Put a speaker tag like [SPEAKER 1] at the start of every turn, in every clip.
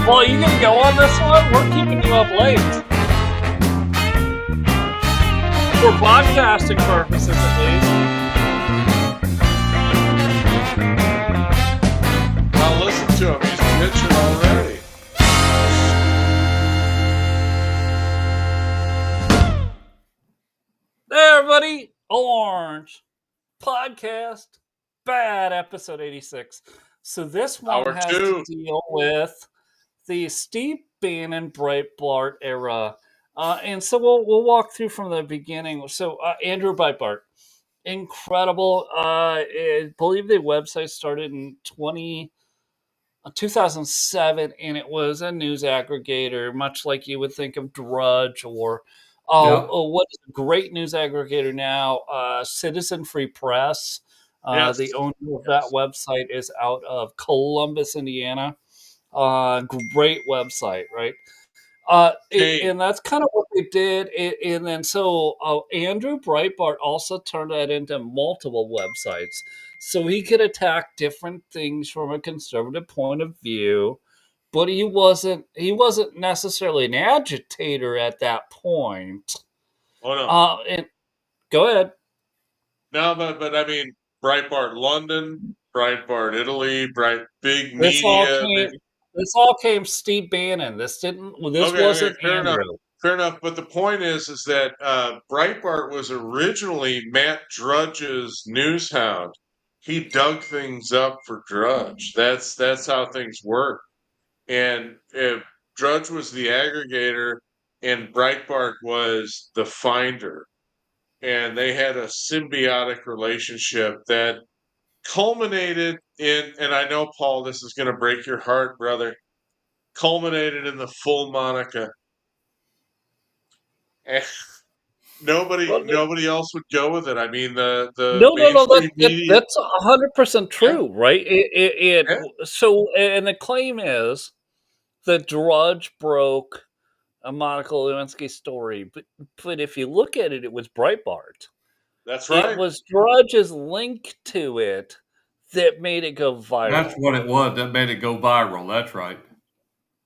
[SPEAKER 1] Paul, you gonna go on this one? We're keeping you up late. For podcasting purposes, at least.
[SPEAKER 2] Now listen to him. He's pitching already.
[SPEAKER 1] Hey, everybody. Orange Podcast Bad episode 86. So this one
[SPEAKER 2] Hour
[SPEAKER 1] has
[SPEAKER 2] two.
[SPEAKER 1] to deal with the Steve Bannon Breitbart era. And so we'll walk through from the beginning. So Andrew Breitbart, incredible. I believe the website started in 2007, and it was a news aggregator, much like you would think of Drudge or what is a great news aggregator now, Citizen Free Press.
[SPEAKER 2] Yes.
[SPEAKER 1] The owner of that website is out of Columbus, Indiana. Great website, right? And that's kind of what they did. And then so Andrew Breitbart also turned that into multiple websites. So he could attack different things from a conservative point of view, but he wasn't necessarily an agitator at that point.
[SPEAKER 2] Oh no.
[SPEAKER 1] And go ahead.
[SPEAKER 2] No, but I mean Breitbart London, Breitbart Italy, big
[SPEAKER 1] This
[SPEAKER 2] media.
[SPEAKER 1] all came Steve Bannon. This wasn't
[SPEAKER 2] fair
[SPEAKER 1] Andrew.
[SPEAKER 2] enough. Fair enough. But the point is that Breitbart was originally Matt Drudge's news hound. He dug things up for Drudge. That's how things work. And if Drudge was the aggregator and Breitbart was the finder. And they had a symbiotic relationship that culminated in, and I know, Paul, this is going to break your heart, brother, culminated in the full Monica. And nobody else would go with it. I mean, the mainstream media.
[SPEAKER 1] That's 100% true, right? So, and the claim is that Drudge broke a Monica Lewinsky story, but if you look at it, it was Breitbart.
[SPEAKER 2] That's right.
[SPEAKER 1] It was Drudge's link to it that made it go viral.
[SPEAKER 3] That's what it was that made it go viral. That's right.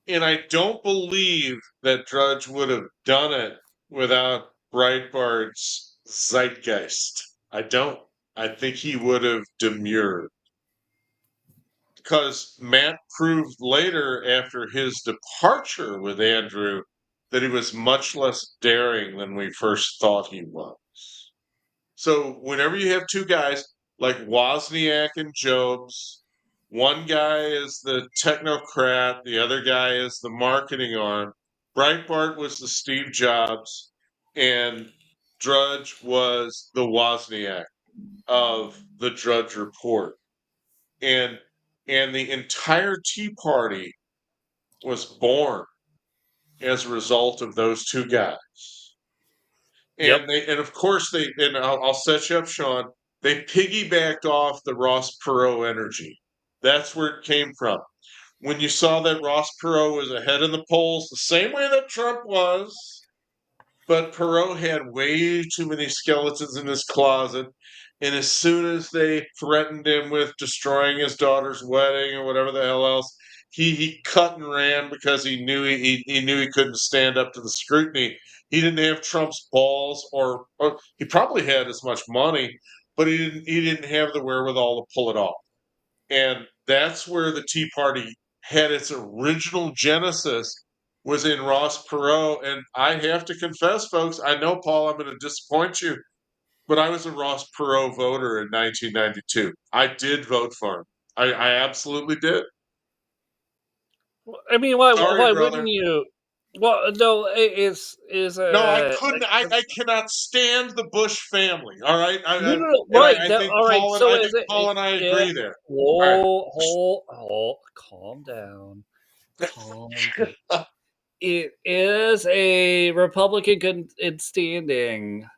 [SPEAKER 2] And I don't believe that Drudge would have done it without Breitbart's zeitgeist. I don't. I think he would have demurred. Because Matt proved later, after his departure with Andrew, that he was much less daring than we first thought he was. So whenever you have two guys like Wozniak and Jobs, one guy is the technocrat, the other guy is the marketing arm. Breitbart was the Steve Jobs, and Drudge was the Wozniak of the Drudge Report. And the entire Tea Party was born as a result of those two guys. And of course I'll set you up, Sean. They piggybacked off the Ross Perot energy. That's where it came from. When you saw that Ross Perot was ahead in the polls, the same way that Trump was, but Perot had way too many skeletons in his closet. And as soon as they threatened him with destroying his daughter's wedding or whatever the hell else, he cut and ran because he knew he couldn't stand up to the scrutiny. He didn't have Trump's balls, or he probably had as much money, but he didn't have the wherewithal to pull it off. And that's where the Tea Party had its original genesis, was in Ross Perot. And I have to confess, folks, I know, Paul, I'm going to disappoint you, but I was a Ross Perot voter in 1992. I did vote for him. I absolutely did.
[SPEAKER 1] I mean, why
[SPEAKER 2] Sorry,
[SPEAKER 1] wouldn't you? Well, no,
[SPEAKER 2] No, I couldn't. I cannot stand the Bush family. All right,
[SPEAKER 1] right.
[SPEAKER 2] I think Paul and I agree there.
[SPEAKER 1] Calm down. Calm down. It is a Republican in standing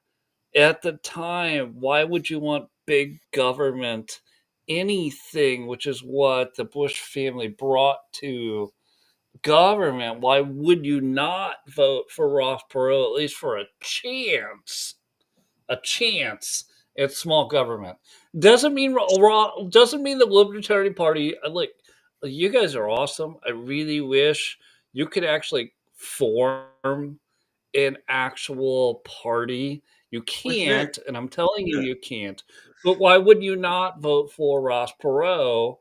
[SPEAKER 1] at the time. Why would you want big government? Anything, which is what the Bush family brought to government. Why would you not vote for Ross Perot, at least for a chance? A chance at small government doesn't mean the Libertarian Party. Like, You guys are awesome. I really wish you could actually form an actual party. You
[SPEAKER 2] We can't.
[SPEAKER 1] can't, and I'm telling you,
[SPEAKER 2] Yeah.
[SPEAKER 1] you can't. But why would you not vote for Ross Perot?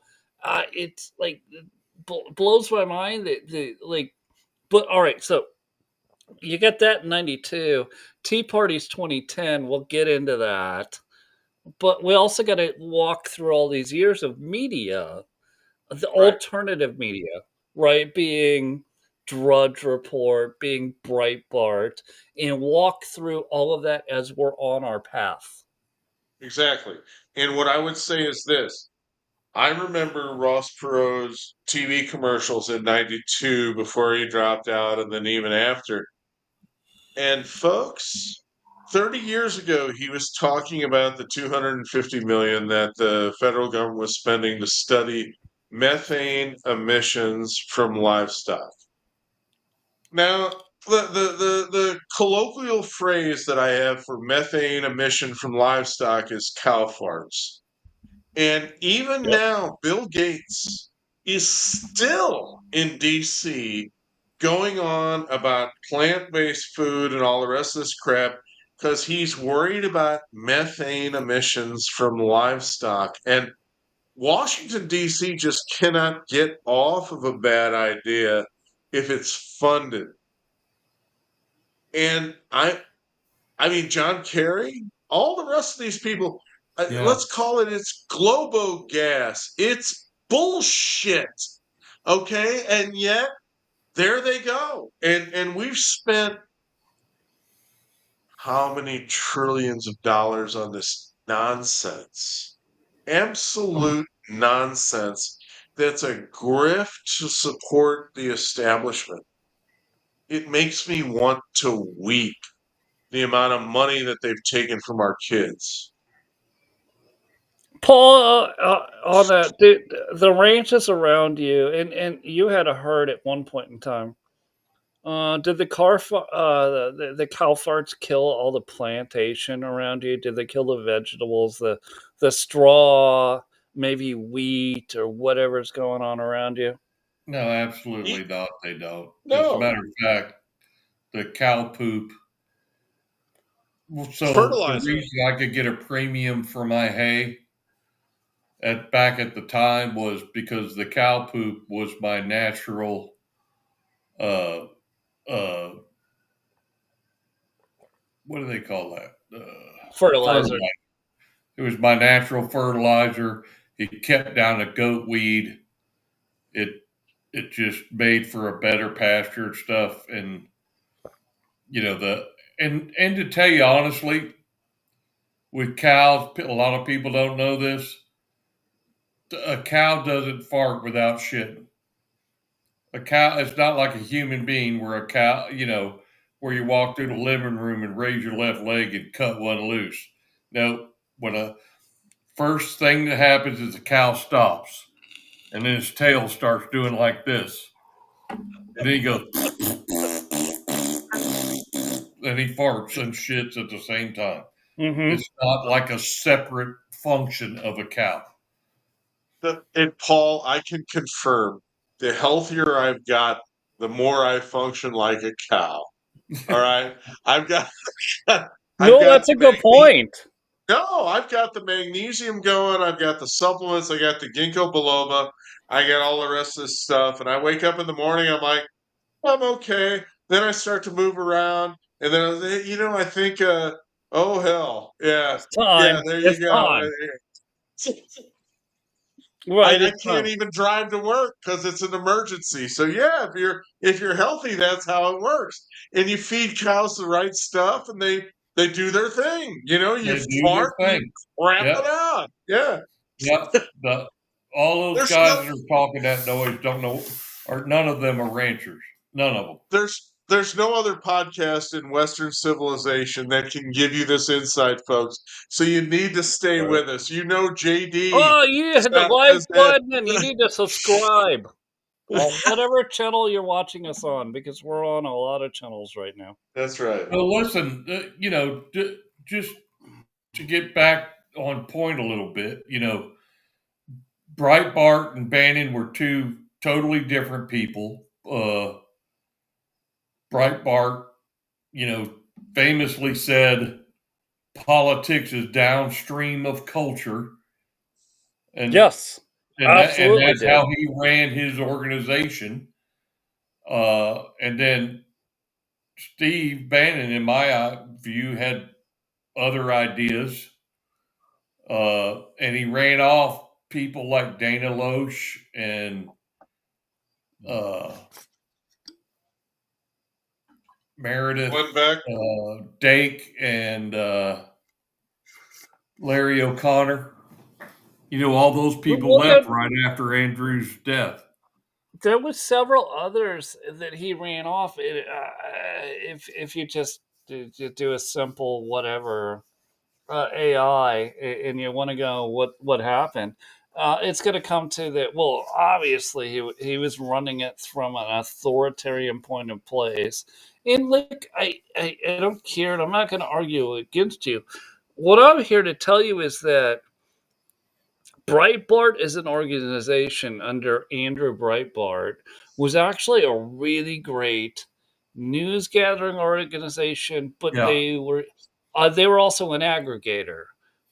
[SPEAKER 1] It's like blows my mind that the like. But all right, so you get that in '92. Tea Party's 2010. We'll get into that. But we also got to walk through all these years of media, the
[SPEAKER 2] Right.
[SPEAKER 1] alternative media, right? Being Drudge Report, being Breitbart, and walk through all of that as we're on our path.
[SPEAKER 2] Exactly. And what I would say is this. I remember Ross Perot's TV commercials in '92 before he dropped out and then even after. And folks, 30 years ago, he was talking about the 250 million that the federal government was spending to study methane emissions from livestock. Now, the colloquial phrase that I have for methane emission from livestock is cow farts. And even
[SPEAKER 1] Yep.
[SPEAKER 2] now, Bill Gates is still in DC going on about plant based food and all the rest of this crap because he's worried about methane emissions from livestock. And Washington, D.C. just cannot get off of a bad idea if it's funded. And I mean, John Kerry, all the rest of these people,
[SPEAKER 3] Yeah.
[SPEAKER 2] let's call it it's globo gas. It's bullshit. Okay. And yet there they go. And we've spent how many trillions of dollars on this nonsense? Absolute nonsense. That's a grift to support the establishment. It makes me want to weep the amount of money that they've taken from our kids.
[SPEAKER 1] Paul, on that, the ranches around you, and you had a herd at one point in time. Did the cow farts kill all the plantation around you? Did they kill the vegetables, the straw, maybe wheat or whatever's going on around you?
[SPEAKER 3] No, absolutely
[SPEAKER 2] Eat,
[SPEAKER 3] not. They don't. As a
[SPEAKER 2] no,
[SPEAKER 3] matter of fact, the cow poop.
[SPEAKER 2] it's
[SPEAKER 3] So the
[SPEAKER 2] fertilizer.
[SPEAKER 3] reason I could get a premium for my hay at back at the time was because the cow poop was my natural uh uh what do they call that?
[SPEAKER 1] Fertilizer.
[SPEAKER 3] Fertilizer. It was my natural fertilizer. It kept down the goat weed. It it just made for a better pasture and stuff. And you know the and to tell you honestly, with cows, a lot of people don't know this. A cow doesn't fart without shitting. A cow, it's not like a human being where a cow, where you walk through the living room and raise your left leg and cut one loose. No, when a first thing that happens is the cow stops and then his tail starts doing like this. And then he goes, and he farts and shits at the same time.
[SPEAKER 1] Mm-hmm.
[SPEAKER 3] It's not like a separate function of a cow.
[SPEAKER 2] And Paul, I can confirm the healthier I've got, the more I function like a cow. All right. I've got I've
[SPEAKER 1] No,
[SPEAKER 2] got
[SPEAKER 1] that's
[SPEAKER 2] the
[SPEAKER 1] a good
[SPEAKER 2] magne-
[SPEAKER 1] point.
[SPEAKER 2] no, I've got the magnesium going, I've got the supplements, I got the ginkgo biloba, I got all the rest of this stuff, and I wake up in the morning, I'm like, I'm okay. Then I start to move around, and then I think, oh hell, yeah,
[SPEAKER 1] It's
[SPEAKER 2] yeah,
[SPEAKER 1] time.
[SPEAKER 2] there you
[SPEAKER 1] It's
[SPEAKER 2] go.
[SPEAKER 1] time.
[SPEAKER 2] I,
[SPEAKER 1] Right.
[SPEAKER 2] I
[SPEAKER 1] It's
[SPEAKER 2] can't
[SPEAKER 1] time.
[SPEAKER 2] even drive to work because it's an emergency. So yeah, if you're healthy, that's how it works. And you feed cows the right stuff, and they do their thing. You
[SPEAKER 3] They do their
[SPEAKER 2] fart, and you
[SPEAKER 3] thing.
[SPEAKER 2] crap it
[SPEAKER 3] Yep.
[SPEAKER 2] out. Yeah,
[SPEAKER 3] Yep. The, all those
[SPEAKER 2] there's
[SPEAKER 3] guys
[SPEAKER 2] still
[SPEAKER 3] that are talking that noise don't know, or none of them are ranchers. None of them.
[SPEAKER 2] there's no other podcast in Western civilization that can give you this insight, folks. So you need to stay
[SPEAKER 3] Right.
[SPEAKER 2] with us. JD
[SPEAKER 1] Oh, you hit the live
[SPEAKER 2] says that.
[SPEAKER 1] button and you need to subscribe on whatever channel you're watching us on because we're on a lot of channels right now.
[SPEAKER 2] That's right.
[SPEAKER 3] Well, listen, just to get back on point a little bit, Breitbart and Bannon were two totally different people. Breitbart, famously said politics is downstream of culture, and
[SPEAKER 1] Yes,
[SPEAKER 3] and
[SPEAKER 1] absolutely
[SPEAKER 3] that's
[SPEAKER 1] did.
[SPEAKER 3] how he ran his organization. And then Steve Bannon, in my view, had other ideas, and he ran off people like Dana Loesch and Meredith
[SPEAKER 2] Went back.
[SPEAKER 3] Dake and Larry O'Connor. All those people
[SPEAKER 1] Look at
[SPEAKER 3] left right after Andrew's death.
[SPEAKER 1] there was several others that he ran off. If you just do a simple whatever AI and you want to go what happened, it's going to come to that. Well, obviously he was running it from an authoritarian point of place. And look, I don't care. And I'm not going to argue against you. What I'm here to tell you is that Breitbart is an organization under Andrew Breitbart was actually a really great news gathering organization, but
[SPEAKER 3] Yeah,
[SPEAKER 1] they were also an aggregator.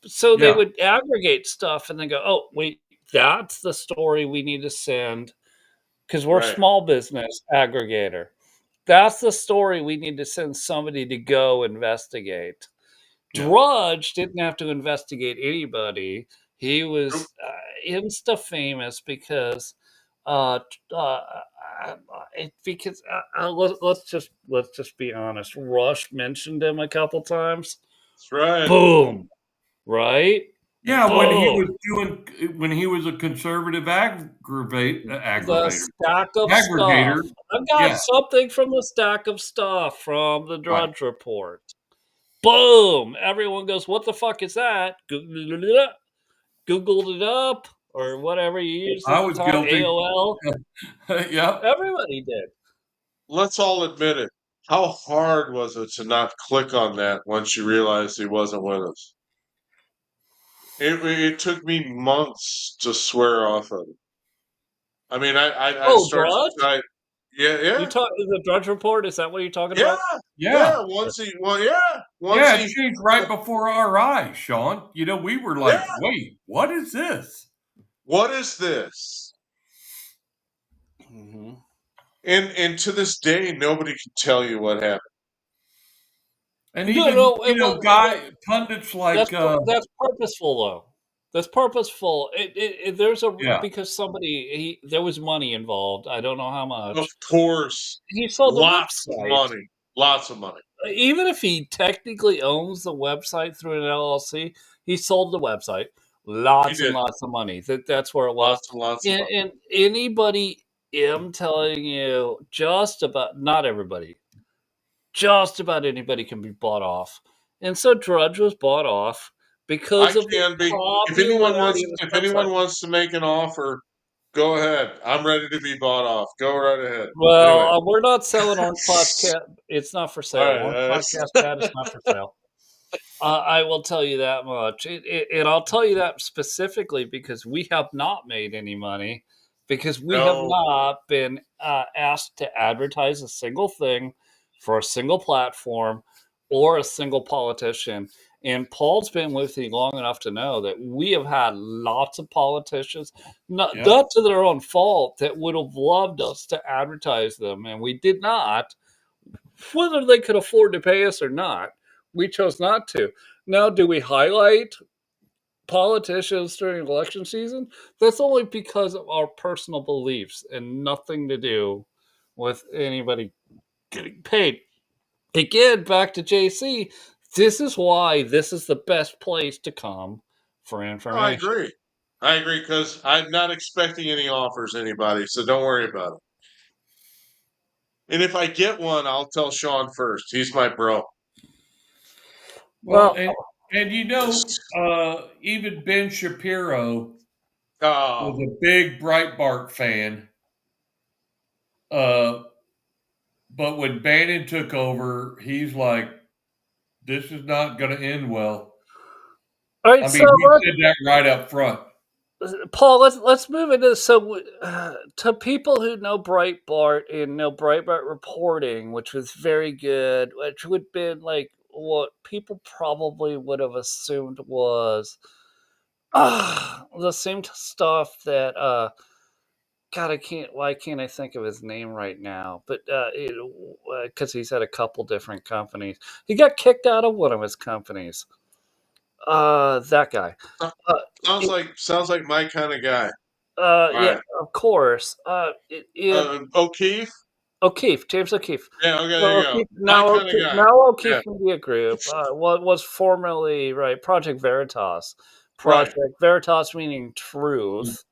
[SPEAKER 1] So they
[SPEAKER 3] yeah,
[SPEAKER 1] would aggregate stuff and then go, "Oh, wait, that's the story we need to send because we're a
[SPEAKER 2] Right.
[SPEAKER 1] small business aggregator. That's the story we need to send somebody to go investigate."
[SPEAKER 3] yeah.
[SPEAKER 1] Drudge didn't have to investigate anybody. He
[SPEAKER 2] Nope.
[SPEAKER 1] was insta famous because uh, uh, let's just be honest. Rush mentioned him a couple times.
[SPEAKER 2] That's right.
[SPEAKER 1] Boom, right?
[SPEAKER 3] Yeah,
[SPEAKER 1] Boom.
[SPEAKER 3] when he was a conservative
[SPEAKER 1] The
[SPEAKER 3] aggravator,
[SPEAKER 1] stack of
[SPEAKER 3] aggregator,
[SPEAKER 1] stuff. I've got
[SPEAKER 3] yeah,
[SPEAKER 1] something from the stack of stuff from the
[SPEAKER 3] right.
[SPEAKER 1] Drudge Report. Boom! Everyone goes, "What the fuck is that?" Googled it up or whatever you used
[SPEAKER 3] I
[SPEAKER 1] at the
[SPEAKER 3] was
[SPEAKER 1] time,
[SPEAKER 3] guilty.
[SPEAKER 1] AOL.
[SPEAKER 3] Yep.
[SPEAKER 1] Everybody did.
[SPEAKER 2] Let's all admit it. How hard was it to not click on that once you realized he wasn't with us? It took me months to swear off of it. I mean, I
[SPEAKER 1] Oh,
[SPEAKER 2] started to
[SPEAKER 1] Drudge?
[SPEAKER 2] type, yeah,
[SPEAKER 1] You
[SPEAKER 2] yeah,
[SPEAKER 1] talk the Drudge Report? Is that what you're talking
[SPEAKER 2] yeah,
[SPEAKER 1] about?
[SPEAKER 2] yeah.
[SPEAKER 3] Yeah.
[SPEAKER 2] Once
[SPEAKER 3] Yeah, it
[SPEAKER 2] he,
[SPEAKER 3] changed right before our eyes, Sean. We were
[SPEAKER 2] yeah.
[SPEAKER 3] like, wait, what is this?
[SPEAKER 2] What is this?
[SPEAKER 1] Mm-hmm.
[SPEAKER 2] And to this day, nobody can tell you what happened.
[SPEAKER 3] And
[SPEAKER 1] No,
[SPEAKER 3] even,
[SPEAKER 1] no.
[SPEAKER 3] pundits like,
[SPEAKER 1] That's purposeful though. That's purposeful. There's a
[SPEAKER 3] yeah,
[SPEAKER 1] because there was money involved. I don't know how
[SPEAKER 2] Of
[SPEAKER 1] much.
[SPEAKER 2] course,
[SPEAKER 1] He sold the
[SPEAKER 2] lots of
[SPEAKER 1] website.
[SPEAKER 2] money, lots of money.
[SPEAKER 1] Even if he technically owns the website through an LLC, he sold the website.
[SPEAKER 2] He
[SPEAKER 1] Lots and
[SPEAKER 2] did
[SPEAKER 1] lots of money. That's where it was.
[SPEAKER 2] lots and lots of
[SPEAKER 1] And,
[SPEAKER 2] money.
[SPEAKER 1] and anybody, I'm telling you, just about not everybody, just about anybody can be bought off. And so Drudge was bought off because
[SPEAKER 2] I
[SPEAKER 1] of the
[SPEAKER 2] can be.
[SPEAKER 1] popularity of his
[SPEAKER 2] If
[SPEAKER 1] website.
[SPEAKER 2] anyone wants to make an offer, go ahead. I'm ready to be bought off. Go right ahead.
[SPEAKER 1] Well,
[SPEAKER 2] Anyway,
[SPEAKER 1] we're not selling Orange Podcast. It's not for
[SPEAKER 2] all
[SPEAKER 1] sale. Orange
[SPEAKER 2] right.
[SPEAKER 1] Podcast Cat is not for sale. I will tell you that much. And I'll tell you that specifically because we have not made any money, because we have
[SPEAKER 2] No,
[SPEAKER 1] not been asked to advertise a single thing for a single platform or a single politician. And Paul's been with me long enough to know that we have had lots of politicians,
[SPEAKER 3] yep,
[SPEAKER 1] not to their own fault, that would have loved us to advertise them. And we did not, whether they could afford to pay us or not. We chose not to. Now, do we highlight politicians during election season? That's only because of our personal beliefs and nothing to do with anybody getting paid. Again, back to JC. This is why this is the best place to come for
[SPEAKER 2] I
[SPEAKER 1] information.
[SPEAKER 2] agree. I agree because I'm not expecting any offers, anybody. So don't worry about it. And if I get one, I'll tell Sean first. He's my bro.
[SPEAKER 3] well,
[SPEAKER 1] Well,
[SPEAKER 3] and even Ben Shapiro was
[SPEAKER 2] Oh,
[SPEAKER 3] a big Breitbart fan. Uh, but when Bannon took over, he's like, this is not going to end well.
[SPEAKER 1] all right,
[SPEAKER 3] I
[SPEAKER 1] so
[SPEAKER 3] mean, he said that right up front.
[SPEAKER 1] Paul, let's move into this. So, to people who know Breitbart and know Breitbart reporting, which was very good, which would have been like what people probably would have assumed was the same stuff that God, I can't. Why can't I think of his name right now? But because he's had a couple different companies, he got kicked out of one of his companies. That guy.
[SPEAKER 2] So-
[SPEAKER 1] Uh, it,
[SPEAKER 2] sounds like my kind of guy. All
[SPEAKER 1] yeah,
[SPEAKER 2] right.
[SPEAKER 1] of course.
[SPEAKER 2] O'Keefe.
[SPEAKER 1] O'Keefe, James O'Keefe.
[SPEAKER 2] Yeah. Okay. There
[SPEAKER 1] Well,
[SPEAKER 2] you go.
[SPEAKER 1] O'Keefe
[SPEAKER 2] My kind of guy.
[SPEAKER 1] now
[SPEAKER 2] Yeah.
[SPEAKER 1] O'Keefe Media Group was formerly right Project Veritas.
[SPEAKER 2] Right.
[SPEAKER 1] Project Veritas meaning truth,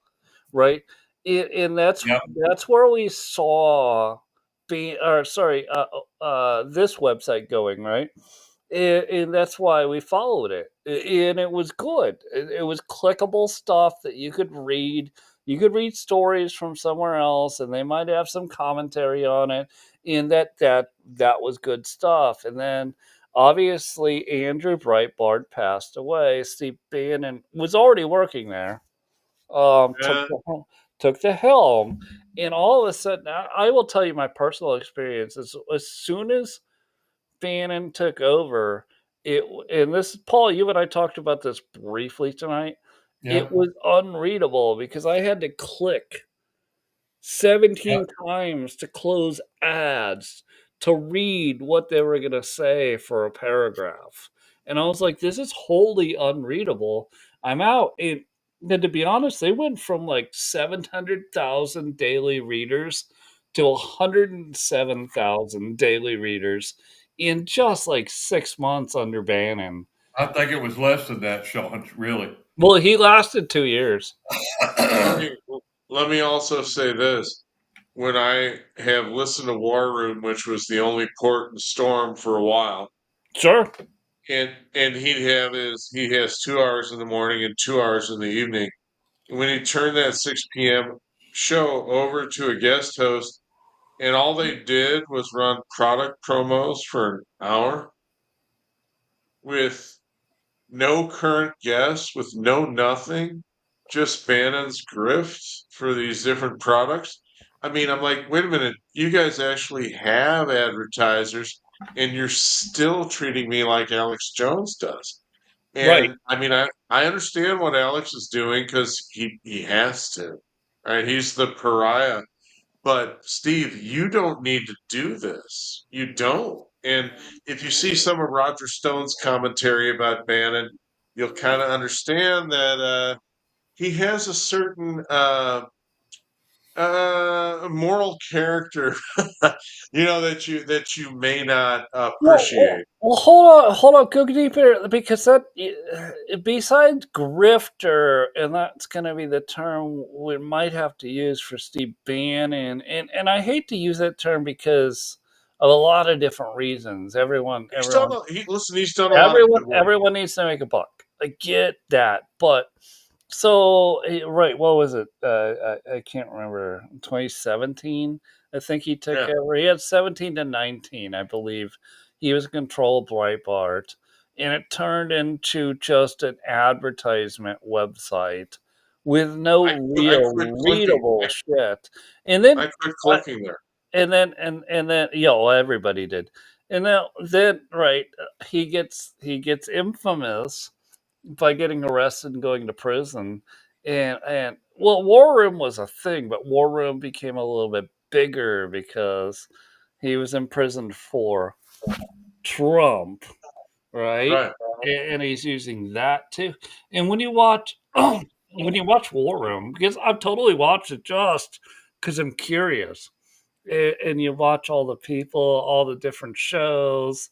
[SPEAKER 1] right? And
[SPEAKER 3] Yep.
[SPEAKER 1] that's where we saw this website going, right? And that's why we followed it. And it was good. It was clickable stuff that you could read. You could read stories from somewhere else, and they might have some commentary on it. And that was good stuff. And then obviously Andrew Breitbart passed away. Steve Bannon was already working there. Um, took
[SPEAKER 2] Yeah.
[SPEAKER 1] the hel- took the helm, and all of a sudden, I will tell you my personal experience. As soon as Bannon took over, and this Paul, you and I talked about this briefly tonight.
[SPEAKER 3] Yeah.
[SPEAKER 1] It was unreadable because I had to click
[SPEAKER 3] Yep.
[SPEAKER 1] 17 times to close ads to read what they were going to say for a paragraph. And I was like, this is wholly unreadable. I'm out. And then to be honest, they went from like 700,000 daily readers to 107,000 daily readers in just like 6 months under Bannon.
[SPEAKER 3] I think it was less than that, Sean. Really.
[SPEAKER 1] Well, he lasted 2 years.
[SPEAKER 2] Let me let me also say this. When I have listened to War Room, which was the only port in storm for a while,
[SPEAKER 1] Sure.
[SPEAKER 2] and he has 2 hours in the morning and 2 hours in the evening. When he turned that 6 p.m. show over to a guest host, and all they did was run product promos for an hour with no current guests, with no nothing, just Bannon's grift for these different products. I mean, I'm like, wait a minute, you guys actually have advertisers, and you're still treating me like Alex Jones does.
[SPEAKER 1] Right.
[SPEAKER 2] And I mean, I understand what Alex is doing because he has to, right? He's the pariah. But Steve, you don't need to do this. You don't. And if you see some of Roger Stone's commentary about Bannon, you'll kind of understand that he has a certain moral character, that you may not appreciate.
[SPEAKER 1] Hold on, go deeper because besides grifter, and that's going to be the term we might have to use for Steve Bannon, and I hate to use that term because of a lot of different reasons.
[SPEAKER 2] He's done a lot of good work.
[SPEAKER 1] Everyone needs to make a buck. I get that, but so right, what was it? I can't remember. 2017, I think he took
[SPEAKER 2] Yeah.
[SPEAKER 1] over. He had 17 to 19, I believe. He was in control of Breitbart, and it turned into just an advertisement website with no
[SPEAKER 2] I
[SPEAKER 1] real
[SPEAKER 2] quit clicking.
[SPEAKER 1] readable shit. And then,
[SPEAKER 2] I quit
[SPEAKER 1] uh,
[SPEAKER 2] clicking there.
[SPEAKER 1] and then, yeah, well, everybody did. And then, right, he gets infamous by getting arrested and going to prison. And well, War Room was a thing, but War Room became a little bit bigger because he was imprisoned for Trump, right?
[SPEAKER 2] Right.
[SPEAKER 1] And he's using that too. And when you watch War Room, because I've totally watched it just because I'm curious, and you watch all the people, all the different shows,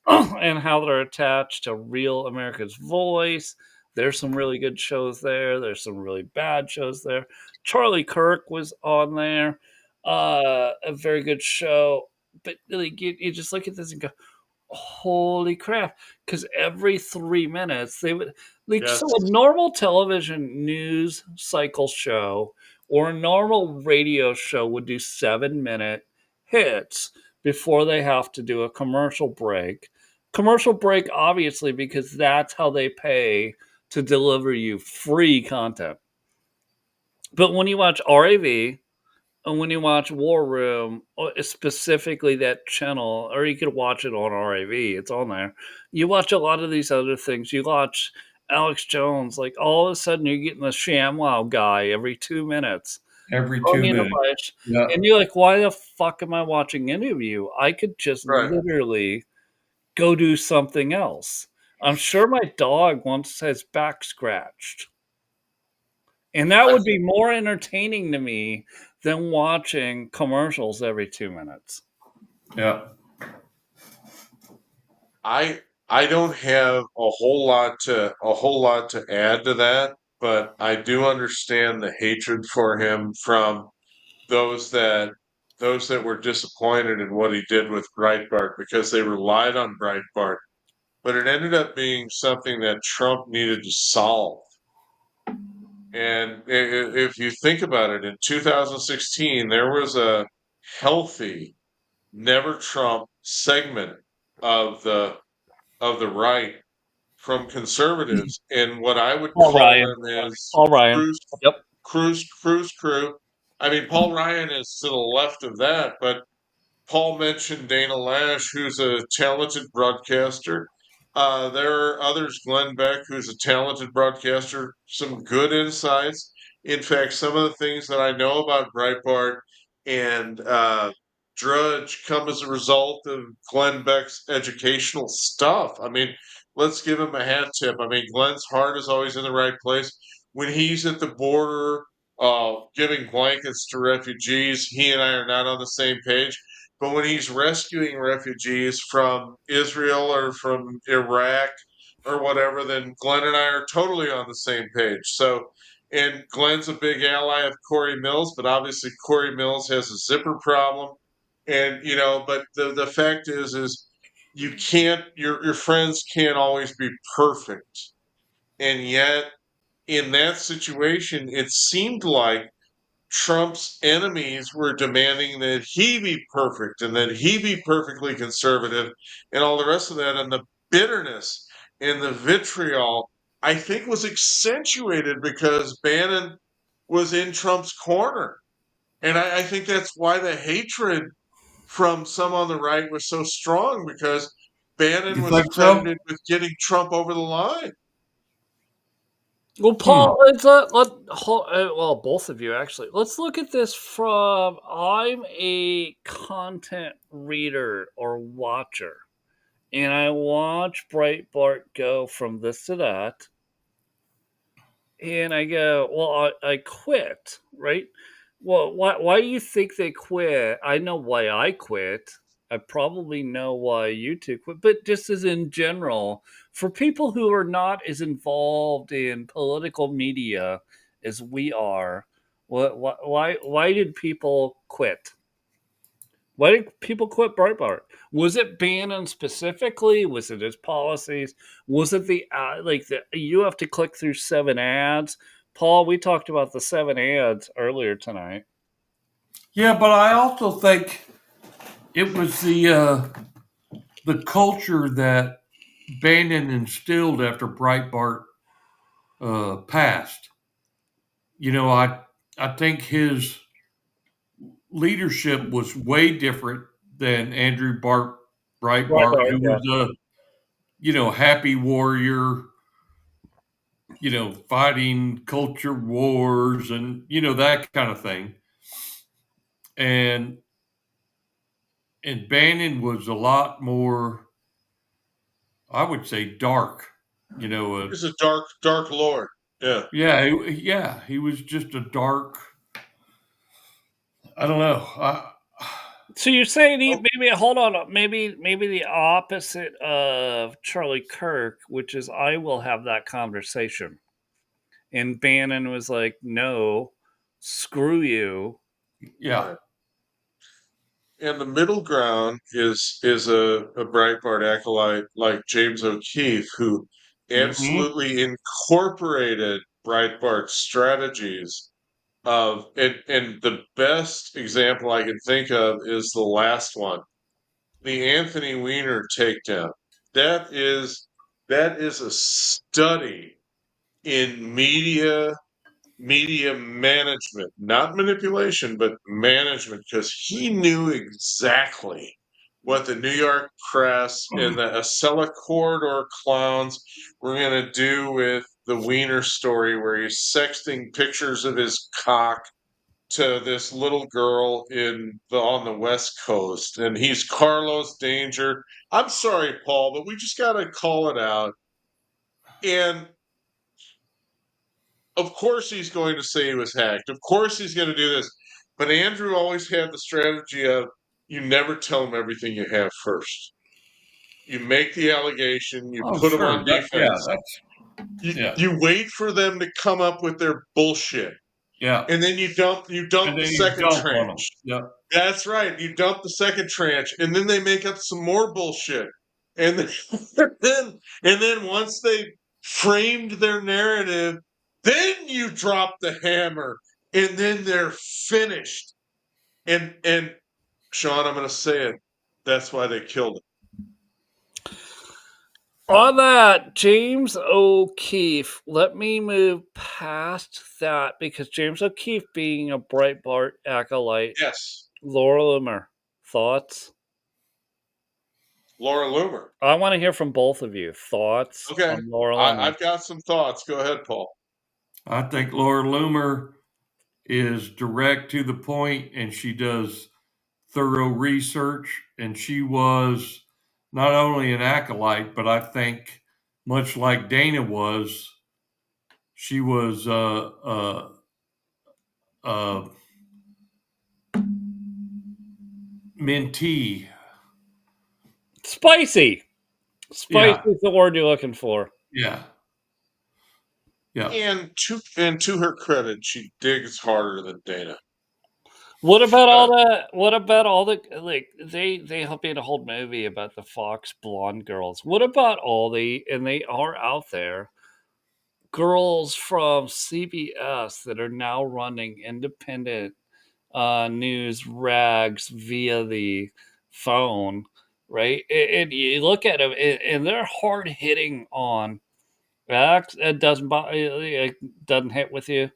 [SPEAKER 1] and how they're attached to real America's voice. There's some really good shows there. There's some really bad shows there. Charlie Kirk was on there, a very good show. But like, you just look at this and go, holy crap, because every 3 minutes they would like, so
[SPEAKER 2] Yes.
[SPEAKER 1] a normal television news cycle show or a normal radio show would do 7 minute hits before they have to do a commercial break obviously because that's how they pay to deliver you free content. But when you watch RAV, and when you watch War Room, specifically that channel, or you could watch it on RAV, it's on there. You watch a lot of these other things. You watch Alex Jones, like all of a sudden you're getting the ShamWow guy every 2 minutes.
[SPEAKER 3] Every
[SPEAKER 1] I
[SPEAKER 3] 2 minutes. Yeah.
[SPEAKER 1] And you're like, why the fuck am I watching any of you? I could just
[SPEAKER 2] Right.
[SPEAKER 1] literally go do something else. I'm sure my dog wants his back scratched. And that would be more entertaining to me than watching commercials every 2 minutes.
[SPEAKER 3] Yeah.
[SPEAKER 2] I don't have a whole lot to add to that, but I do understand the hatred for him from those that those that were disappointed in what he did with Breitbart because they relied on Breitbart, but it ended up being something that Trump needed to solve. And if you think about it, in 2016, there was a healthy never Trump segment of the right from conservatives, and what I would
[SPEAKER 1] Paul
[SPEAKER 2] call
[SPEAKER 1] Ryan.
[SPEAKER 2] them is
[SPEAKER 1] Paul Ryan. Yep.
[SPEAKER 2] cruise crew. I mean, Paul Ryan is to the left of that, but Paul mentioned Dana Lash, who's a talented broadcaster. There are others, Glenn Beck, who's a talented broadcaster, some good insights. In fact, some of the things that I know about Breitbart and Drudge come as a result of Glenn Beck's educational stuff. I mean, let's give him a hat tip. I mean, Glenn's heart is always in the right place. When he's at the border giving blankets to refugees, he and I are not on the same page. But when he's rescuing refugees from Israel or from Iraq or whatever, then Glenn and I are totally on the same page. So, and Glenn's a big ally of Corey Mills, but obviously Corey Mills has a zipper problem. And, but the fact is you can't, your friends can't always be perfect. And yet, in that situation, it seemed like Trump's enemies were demanding that he be perfect and that he be perfectly conservative and all the rest of that. And the bitterness and the vitriol, I think, was accentuated because Bannon was in Trump's corner. And I think that's why the hatred from some on the right was so strong because Bannon
[SPEAKER 3] You
[SPEAKER 2] was
[SPEAKER 3] think so?
[SPEAKER 2] credited with getting Trump over the line.
[SPEAKER 1] Well,
[SPEAKER 3] Hmm.
[SPEAKER 1] Paul, well, both of you actually. Let's look at this from I'm a content reader or watcher, and I watch Breitbart go from this to that, and I go, well, I quit, right? Well, why do you think they quit? I know why I quit. I probably know why you two quit, but just as in general, for people who are not as involved in political media as we are, why did people quit? Why did people quit Breitbart? Was it Bannon specifically? Was it his policies? Was it the you have to click through 7 ads? Paul, we talked about the 7 ads earlier tonight.
[SPEAKER 3] Yeah, but I also think it was the culture that Bannon instilled after Breitbart passed. I think his leadership was way different than Andrew Breitbart,
[SPEAKER 1] Breitbart,
[SPEAKER 3] who
[SPEAKER 1] yeah.
[SPEAKER 3] was a happy warrior, fighting culture wars and that kind of thing. And Bannon was a lot more, I would say, dark.
[SPEAKER 2] He's a dark lord. Yeah.
[SPEAKER 3] Yeah, he was just a dark. I don't know.
[SPEAKER 1] So you're saying
[SPEAKER 2] Oh,
[SPEAKER 1] maybe hold on, maybe the opposite of Charlie Kirk, which is I will have that conversation. And Bannon was like, no, screw you.
[SPEAKER 3] Yeah,
[SPEAKER 2] right. And the middle ground is a Breitbart acolyte like James O'Keefe, who
[SPEAKER 3] hmm
[SPEAKER 2] absolutely incorporated Breitbart's strategies and the best example I can think of is the last one, the Anthony Weiner takedown. That is that is a study in media media management, not manipulation, but management, because he knew exactly what the New York press and the Acela corridor clowns were going to do with the Wiener story, where he's sexting pictures of his cock to this little girl on the West Coast, and he's Carlos Danger. I'm sorry, Paul, but we just got to call it out. And of course he's going to say he was hacked. Of course he's going to do this. But Andrew always had the strategy of, you never tell him everything you have first. You make the allegation, you put them on defense. You wait for them to come up with their bullshit.
[SPEAKER 3] Yeah.
[SPEAKER 2] And then you dump the second tranche.
[SPEAKER 3] Yep.
[SPEAKER 2] That's right. You dump the second tranche, and then they make up some more bullshit. And then once they framed their narrative, then you drop the hammer, and then they're finished. And Sean, I'm going to say it. That's why they killed him.
[SPEAKER 1] On that, James O'Keefe, let me move past that because James O'Keefe being a Breitbart acolyte.
[SPEAKER 2] Yes.
[SPEAKER 1] Laura Loomer, thoughts?
[SPEAKER 2] Laura Loomer.
[SPEAKER 1] I want to hear from both of you. Thoughts on Laura Loomer?
[SPEAKER 2] I've got some thoughts. Go ahead, Paul.
[SPEAKER 3] I think Laura Loomer is direct to the point, and she does thorough research, and she was not only an acolyte, but I think much like Dana was, she was mentee.
[SPEAKER 1] Spicy is the word you're looking for.
[SPEAKER 3] Yeah.
[SPEAKER 2] And to her credit, she digs harder than Dana.
[SPEAKER 1] What about all the like they made a whole movie about the Fox blonde girls? What about and they are out there, girls from CBS that are now running independent news rags via the phone, right? And you look at them, and they're hard hitting on. It doesn't hit with you.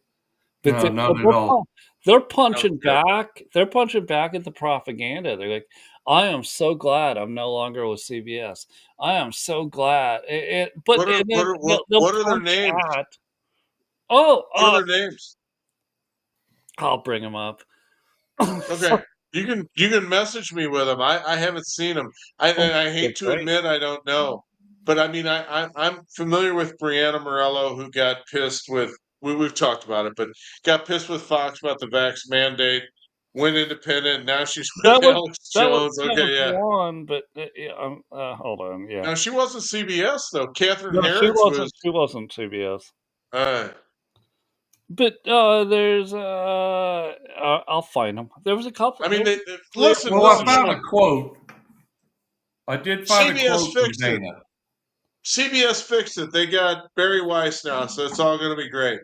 [SPEAKER 1] But
[SPEAKER 3] no, not at all.
[SPEAKER 1] They're punching back. They're punching back at the propaganda. They're like, "I am so glad I'm no longer with CBS. I am so glad."
[SPEAKER 2] What are their names?
[SPEAKER 1] What
[SPEAKER 2] are their names?
[SPEAKER 1] I'll bring them up.
[SPEAKER 2] Okay, you can message me with them. I haven't seen them. I hate to admit I don't know, but I mean I'm familiar with Brianna Morello, who got pissed with. We've talked about it, but got pissed with Fox about the vax mandate. Went independent. Now she's with Alex Jones. Okay, yeah.
[SPEAKER 1] One, but hold on. Yeah.
[SPEAKER 2] Now she wasn't CBS though. Catherine Harris was.
[SPEAKER 1] She wasn't CBS.
[SPEAKER 2] All right.
[SPEAKER 1] But there's I'll find them. There was a couple.
[SPEAKER 2] I mean,
[SPEAKER 3] listen. I found a quote. I did find a quote from Dana.
[SPEAKER 2] CBS fixed it. They got Barry Weiss now, so it's all going to be great.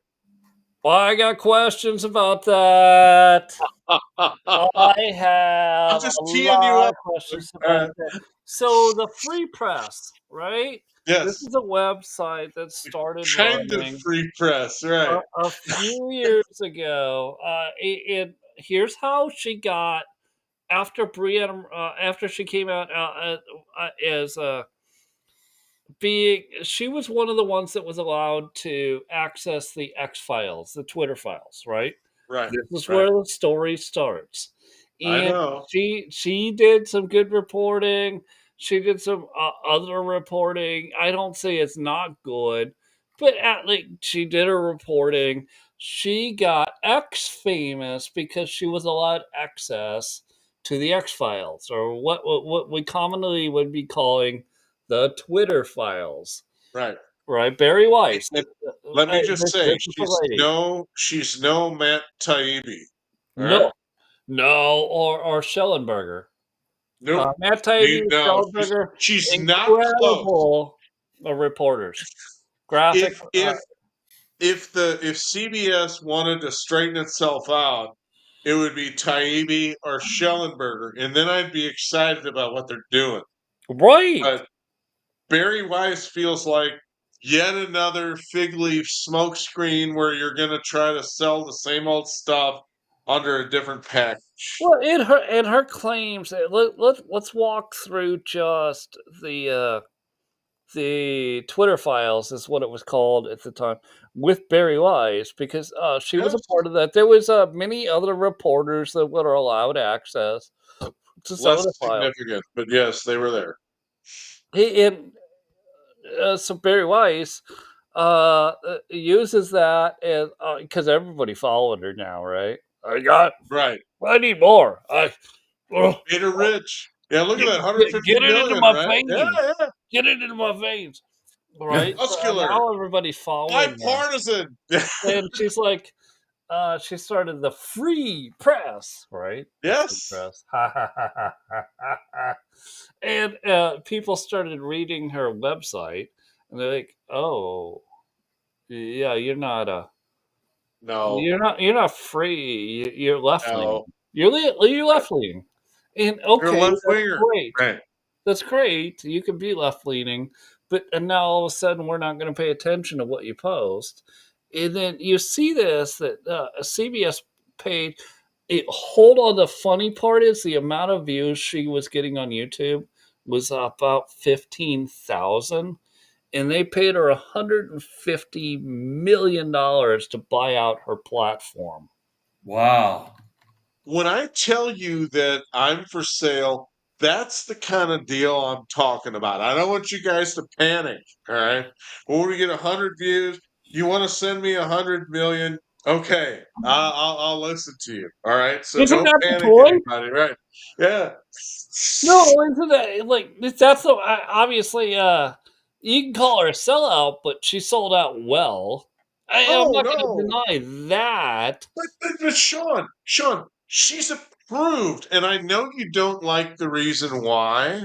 [SPEAKER 1] Well, I got questions about that. I have
[SPEAKER 2] I'm just teeing you up.
[SPEAKER 1] Questions about that. So the Free Press, right?
[SPEAKER 2] Yes.
[SPEAKER 1] This is a website that started
[SPEAKER 2] kind of free press, right?
[SPEAKER 1] A few years ago. Here's how she got after Brianna after she came out as she was one of the ones that was allowed to access the X files, the Twitter files, right?
[SPEAKER 2] Right.
[SPEAKER 1] This is where the story starts. And
[SPEAKER 2] I know.
[SPEAKER 1] She did some good reporting. She did some other reporting. I don't say it's not good, but she did her reporting. She got X famous because she was allowed access to the X files, or what we commonly would be calling the Twitter files.
[SPEAKER 2] Right.
[SPEAKER 1] Right. Barry Weiss.
[SPEAKER 2] Let me just say, she's no Matt Taibbi.
[SPEAKER 1] No. No, or Schellenberger.
[SPEAKER 2] Nope.
[SPEAKER 1] Matt Taibbi, Schellenberger.
[SPEAKER 2] She's not close.
[SPEAKER 1] Reporters. Graphic.
[SPEAKER 2] If CBS wanted to straighten itself out, it would be Taibbi or Schellenberger, and then I'd be excited about what they're doing.
[SPEAKER 1] Right.
[SPEAKER 2] But Barry Weiss feels like yet another fig leaf smokescreen where you're going to try to sell the same old stuff under a different package.
[SPEAKER 1] Well, in her claims, let's walk through just the Twitter files is what it was called at the time with Barry Wise because she was a
[SPEAKER 2] Yes,
[SPEAKER 1] part of that. There was many other reporters that were allowed access to some of the
[SPEAKER 2] less
[SPEAKER 1] files.
[SPEAKER 2] significant, but yes, they were there.
[SPEAKER 1] And so Barry Weiss uses that and because everybody followed her now, right?
[SPEAKER 2] Right.
[SPEAKER 1] I need more. Oh,
[SPEAKER 2] Made her rich. Yeah, look at that,
[SPEAKER 1] get
[SPEAKER 2] 150
[SPEAKER 1] it into
[SPEAKER 2] million,
[SPEAKER 1] my
[SPEAKER 2] right? Yeah,
[SPEAKER 1] veins.
[SPEAKER 2] yeah.
[SPEAKER 1] Get it into my veins. Right. So
[SPEAKER 2] Muscular,
[SPEAKER 1] now everybody's following her,
[SPEAKER 2] bipartisan.
[SPEAKER 1] and she's like, she started the free press, right? The free
[SPEAKER 2] Yes.
[SPEAKER 1] press. And people started reading her website, and they're like, "Oh, yeah,
[SPEAKER 2] No,
[SPEAKER 1] you're not free. You're left leaning.
[SPEAKER 2] no.
[SPEAKER 1] You're
[SPEAKER 2] Right.
[SPEAKER 1] left leaning." And
[SPEAKER 2] You're a
[SPEAKER 1] okay,
[SPEAKER 2] left
[SPEAKER 1] that's
[SPEAKER 2] winger.
[SPEAKER 1] great.
[SPEAKER 2] Right.
[SPEAKER 1] That's great. You can be left leaning, but and now all of a sudden we're not going to pay attention to what you post. And then you see this that CBS paid. Hold on. The funny part is the amount of views she was getting on YouTube was about 15,000, and they paid her $150 million to buy out her platform.
[SPEAKER 3] Wow.
[SPEAKER 2] When I tell you that I'm for sale, that's the kind of deal I'm talking about. I don't want you guys to panic. All right. When we get 100 views, you want to send me 100 million? Okay, I'll listen to you. All right. So
[SPEAKER 1] Isn't
[SPEAKER 2] don't
[SPEAKER 1] that the
[SPEAKER 2] panic,
[SPEAKER 1] point?
[SPEAKER 2] anybody. Right? Yeah.
[SPEAKER 1] No, isn't that like that's the obviously you can call her a sellout, but she sold out well. I'm
[SPEAKER 2] Oh
[SPEAKER 1] not going to
[SPEAKER 2] no.
[SPEAKER 1] deny that.
[SPEAKER 2] But Sean, she's approved, and I know you don't like the reason why.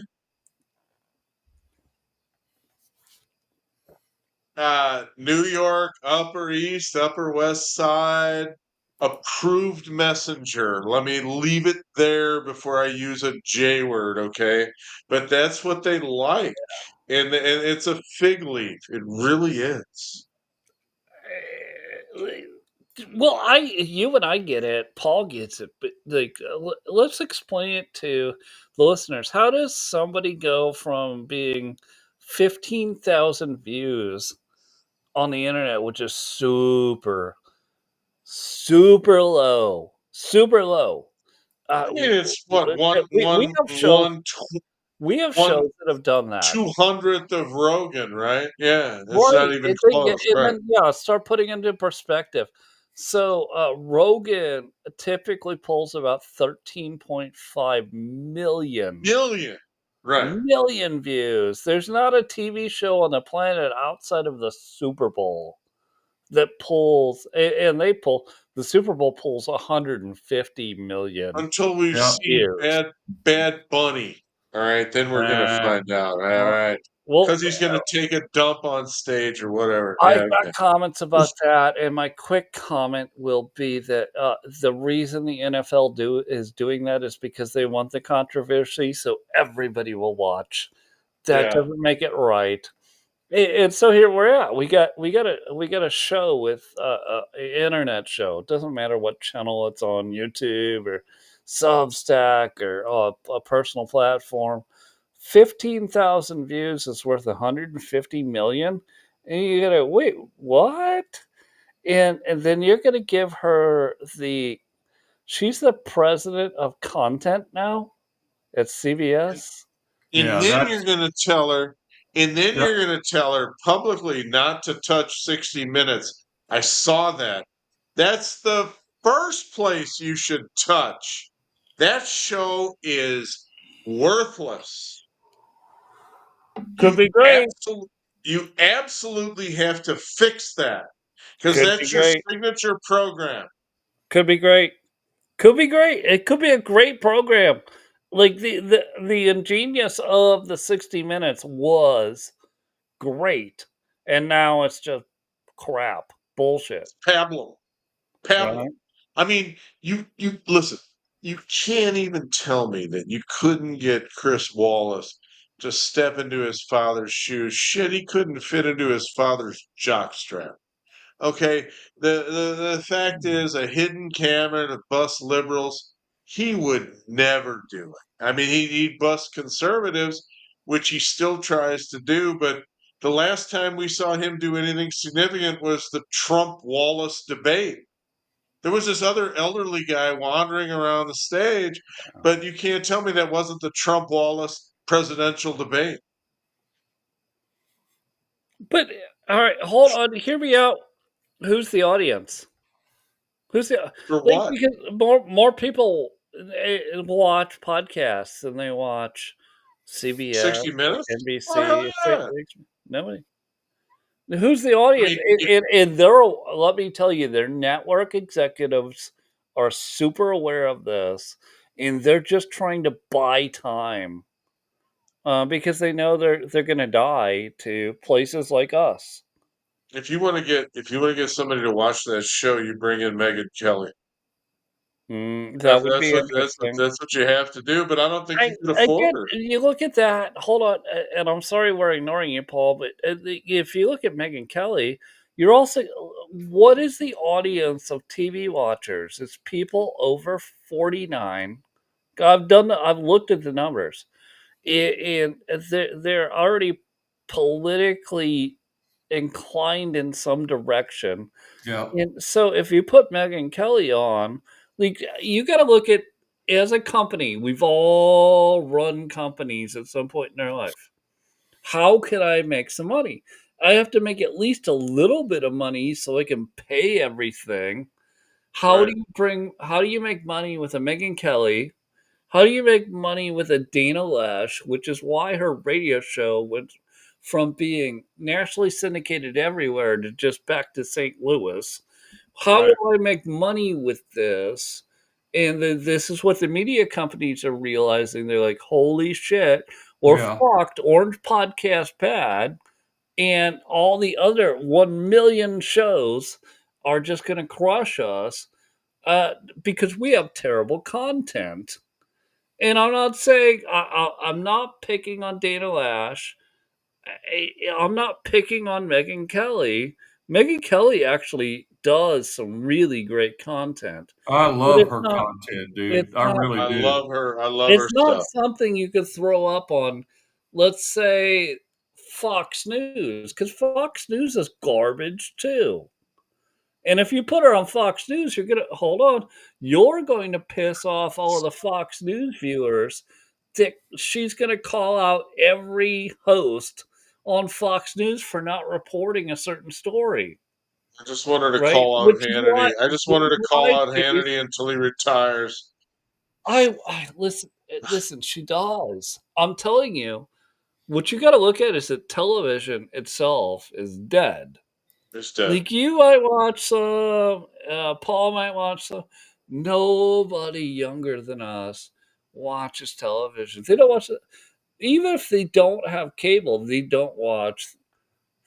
[SPEAKER 2] New York, Upper East, Upper West Side, approved messenger. Let me leave it there before I use a J word, okay? But that's what they like. And it's a fig leaf. It really is.
[SPEAKER 1] Well, you and I get it. Paul gets it, but like, let's explain it to the listeners. How does somebody go from being 15,000 views on the internet, which is super low?
[SPEAKER 2] I mean, it's what
[SPEAKER 1] We have shows. We have
[SPEAKER 2] one
[SPEAKER 1] shows that have done that.
[SPEAKER 2] 200th of Rogan, right? Yeah, that's not
[SPEAKER 1] Right,
[SPEAKER 2] even
[SPEAKER 1] and then
[SPEAKER 2] close, right?
[SPEAKER 1] start putting into perspective. So, Rogan typically pulls about 13.5
[SPEAKER 2] Million, right?
[SPEAKER 1] million views. There's not a TV show on the planet outside of the Super Bowl that pulls and they pull the Super Bowl pulls 150 million
[SPEAKER 2] Until we
[SPEAKER 3] Yeah.
[SPEAKER 2] see
[SPEAKER 1] views.
[SPEAKER 2] Bad Bunny, all right, then we're gonna find out, all
[SPEAKER 1] Well
[SPEAKER 2] right,
[SPEAKER 1] well,
[SPEAKER 2] because he's gonna take a dump on stage or whatever.
[SPEAKER 1] I've
[SPEAKER 2] Yeah,
[SPEAKER 1] got
[SPEAKER 2] okay.
[SPEAKER 1] comments about that, and my quick comment will be that the reason the NFL is doing that is because they want the controversy, so everybody will watch. That
[SPEAKER 2] Yeah,
[SPEAKER 1] doesn't make it right. And so here we're at. We got a show with internet show. It doesn't matter what channel it's on, YouTube or Substack or a personal platform. 15,000 views is worth 150 million, and you gotta wait. What? And then you're gonna give her the. She's the president of content now at
[SPEAKER 2] and
[SPEAKER 1] CBS.
[SPEAKER 2] and
[SPEAKER 3] Yeah.
[SPEAKER 2] then you're
[SPEAKER 3] That's,
[SPEAKER 2] gonna tell her
[SPEAKER 3] yeah.
[SPEAKER 2] publicly not to touch 60 Minutes. I saw that. That's the first place you should touch. That show is worthless.
[SPEAKER 1] Could
[SPEAKER 2] You
[SPEAKER 1] be great.
[SPEAKER 2] absolutely you absolutely have to fix that because
[SPEAKER 1] Could be
[SPEAKER 2] that's your
[SPEAKER 1] great.
[SPEAKER 2] signature program.
[SPEAKER 1] Could be great. Could be great. It could be a great program. Like the ingenious of the 60 minutes was great. And now it's just crap. Bullshit.
[SPEAKER 2] Pablo. Pablo.
[SPEAKER 1] Right?
[SPEAKER 2] I mean, you listen, you can't even tell me that you couldn't get Chris Wallace to step into his father's shoes. Shit, he couldn't fit into his father's jockstrap. Okay, the fact is, a hidden camera to bust liberals, he would never do it. I mean, he'd bust conservatives, which he still tries to do, but the last time we saw him do anything significant was the Trump-Wallace debate. There was this other elderly guy wandering around the stage, but you can't tell me that wasn't the Trump-Wallace presidential debate.
[SPEAKER 1] But all right, hold on, hear me out. Who's the audience? Who's the
[SPEAKER 2] For
[SPEAKER 1] like
[SPEAKER 2] what?
[SPEAKER 1] because more people watch podcasts than they watch
[SPEAKER 2] 60
[SPEAKER 1] CBS or
[SPEAKER 2] Minutes? Oh, hell
[SPEAKER 1] NBC.
[SPEAKER 2] yeah.
[SPEAKER 1] Nobody. Who's the
[SPEAKER 2] I
[SPEAKER 1] audience?
[SPEAKER 2] mean,
[SPEAKER 1] And they're let me tell you, their network executives are super aware of this, and they're just trying to buy time because they know they're going to die to places like us.
[SPEAKER 2] if you want to get somebody to watch that show, you bring in Megyn Kelly.
[SPEAKER 1] That would be interesting.
[SPEAKER 2] That's what you have to do, but I don't think
[SPEAKER 1] I
[SPEAKER 2] you can afford
[SPEAKER 1] again,
[SPEAKER 2] her.
[SPEAKER 1] you look at that. Hold on, and I'm sorry we're ignoring you, Paul. But if you look at Megyn Kelly, you're also what is the audience of TV watchers? It's people over 49. I've looked at the numbers, and they're already politically inclined in some direction.
[SPEAKER 3] Yeah.
[SPEAKER 1] And so if you put Megyn Kelly on, like you got to look at as a company, we've all run companies at some point in our life. How can I make some money? I have to make at least a little bit of money so I can pay everything.
[SPEAKER 2] Right.
[SPEAKER 1] How do you make money with a Megyn Kelly? How do you make money with a Dana Lash, which is why her radio show went from being nationally syndicated everywhere to just back to St. Louis? How
[SPEAKER 2] Right.
[SPEAKER 1] will I make money with this? And this is what the media companies are realizing. They're like, holy shit, we're
[SPEAKER 3] Yeah.
[SPEAKER 1] fucked. Orange Podcast bad. And all the other 1 million shows are just going to crush us because we have terrible content. And I'm not saying I'm not picking on Dana Lash. I'm not picking on Megyn Kelly. Megyn Kelly actually does some really great content,
[SPEAKER 3] I
[SPEAKER 1] but
[SPEAKER 3] love her content,
[SPEAKER 1] it's
[SPEAKER 3] dude. I
[SPEAKER 1] not
[SPEAKER 3] really do.
[SPEAKER 2] I love her stuff.
[SPEAKER 1] something you could throw up on, let's say, Fox News, because Fox News is garbage too. And if you put her on Fox News, you're going to piss off all of the Fox News viewers. She's going to call out every host on Fox News for not reporting a certain story,
[SPEAKER 2] I just want her to
[SPEAKER 1] right?
[SPEAKER 2] call out
[SPEAKER 1] Which is
[SPEAKER 2] Hannity. I just want her to call
[SPEAKER 1] why
[SPEAKER 2] out
[SPEAKER 1] Chase,
[SPEAKER 2] Hannity until he retires.
[SPEAKER 1] I listen. She does. I'm telling you, what you got to look at is that television itself is dead.
[SPEAKER 2] It's dead.
[SPEAKER 1] Like you might watch some, Paul might watch some. Nobody younger than us watches television. They don't watch it. Even if they don't have cable, they don't watch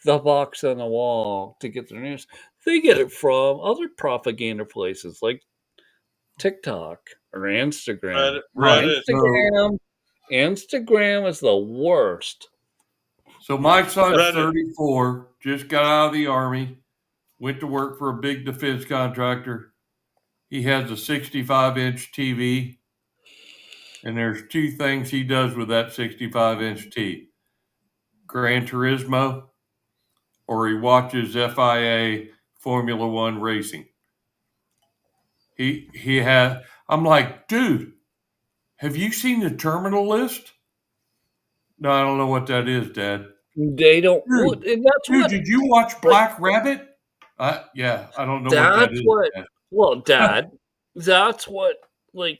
[SPEAKER 1] the box on the wall to get their news. They get it from other propaganda places like TikTok or Instagram.
[SPEAKER 3] Right.
[SPEAKER 2] Reddit.
[SPEAKER 1] Instagram is the worst.
[SPEAKER 3] So my son's
[SPEAKER 2] Reddit.
[SPEAKER 3] 34, just got out of the Army, went to work for a big defense contractor. He has a 65-inch TV, and there's two things he does with that 65-inch TV. Gran Turismo, or he watches FIA Formula One racing. He had. I'm like, dude, have you seen the terminal list? No, I don't know what that is, Dad.
[SPEAKER 1] They don't. Well,
[SPEAKER 3] Dude,
[SPEAKER 1] and that's
[SPEAKER 3] dude,
[SPEAKER 1] what.
[SPEAKER 3] did you watch
[SPEAKER 1] But
[SPEAKER 3] Black Rabbit? Yeah, I don't know what that
[SPEAKER 1] that's
[SPEAKER 3] is,
[SPEAKER 1] what.
[SPEAKER 3] Dad.
[SPEAKER 1] Well, Dad, that's what. Like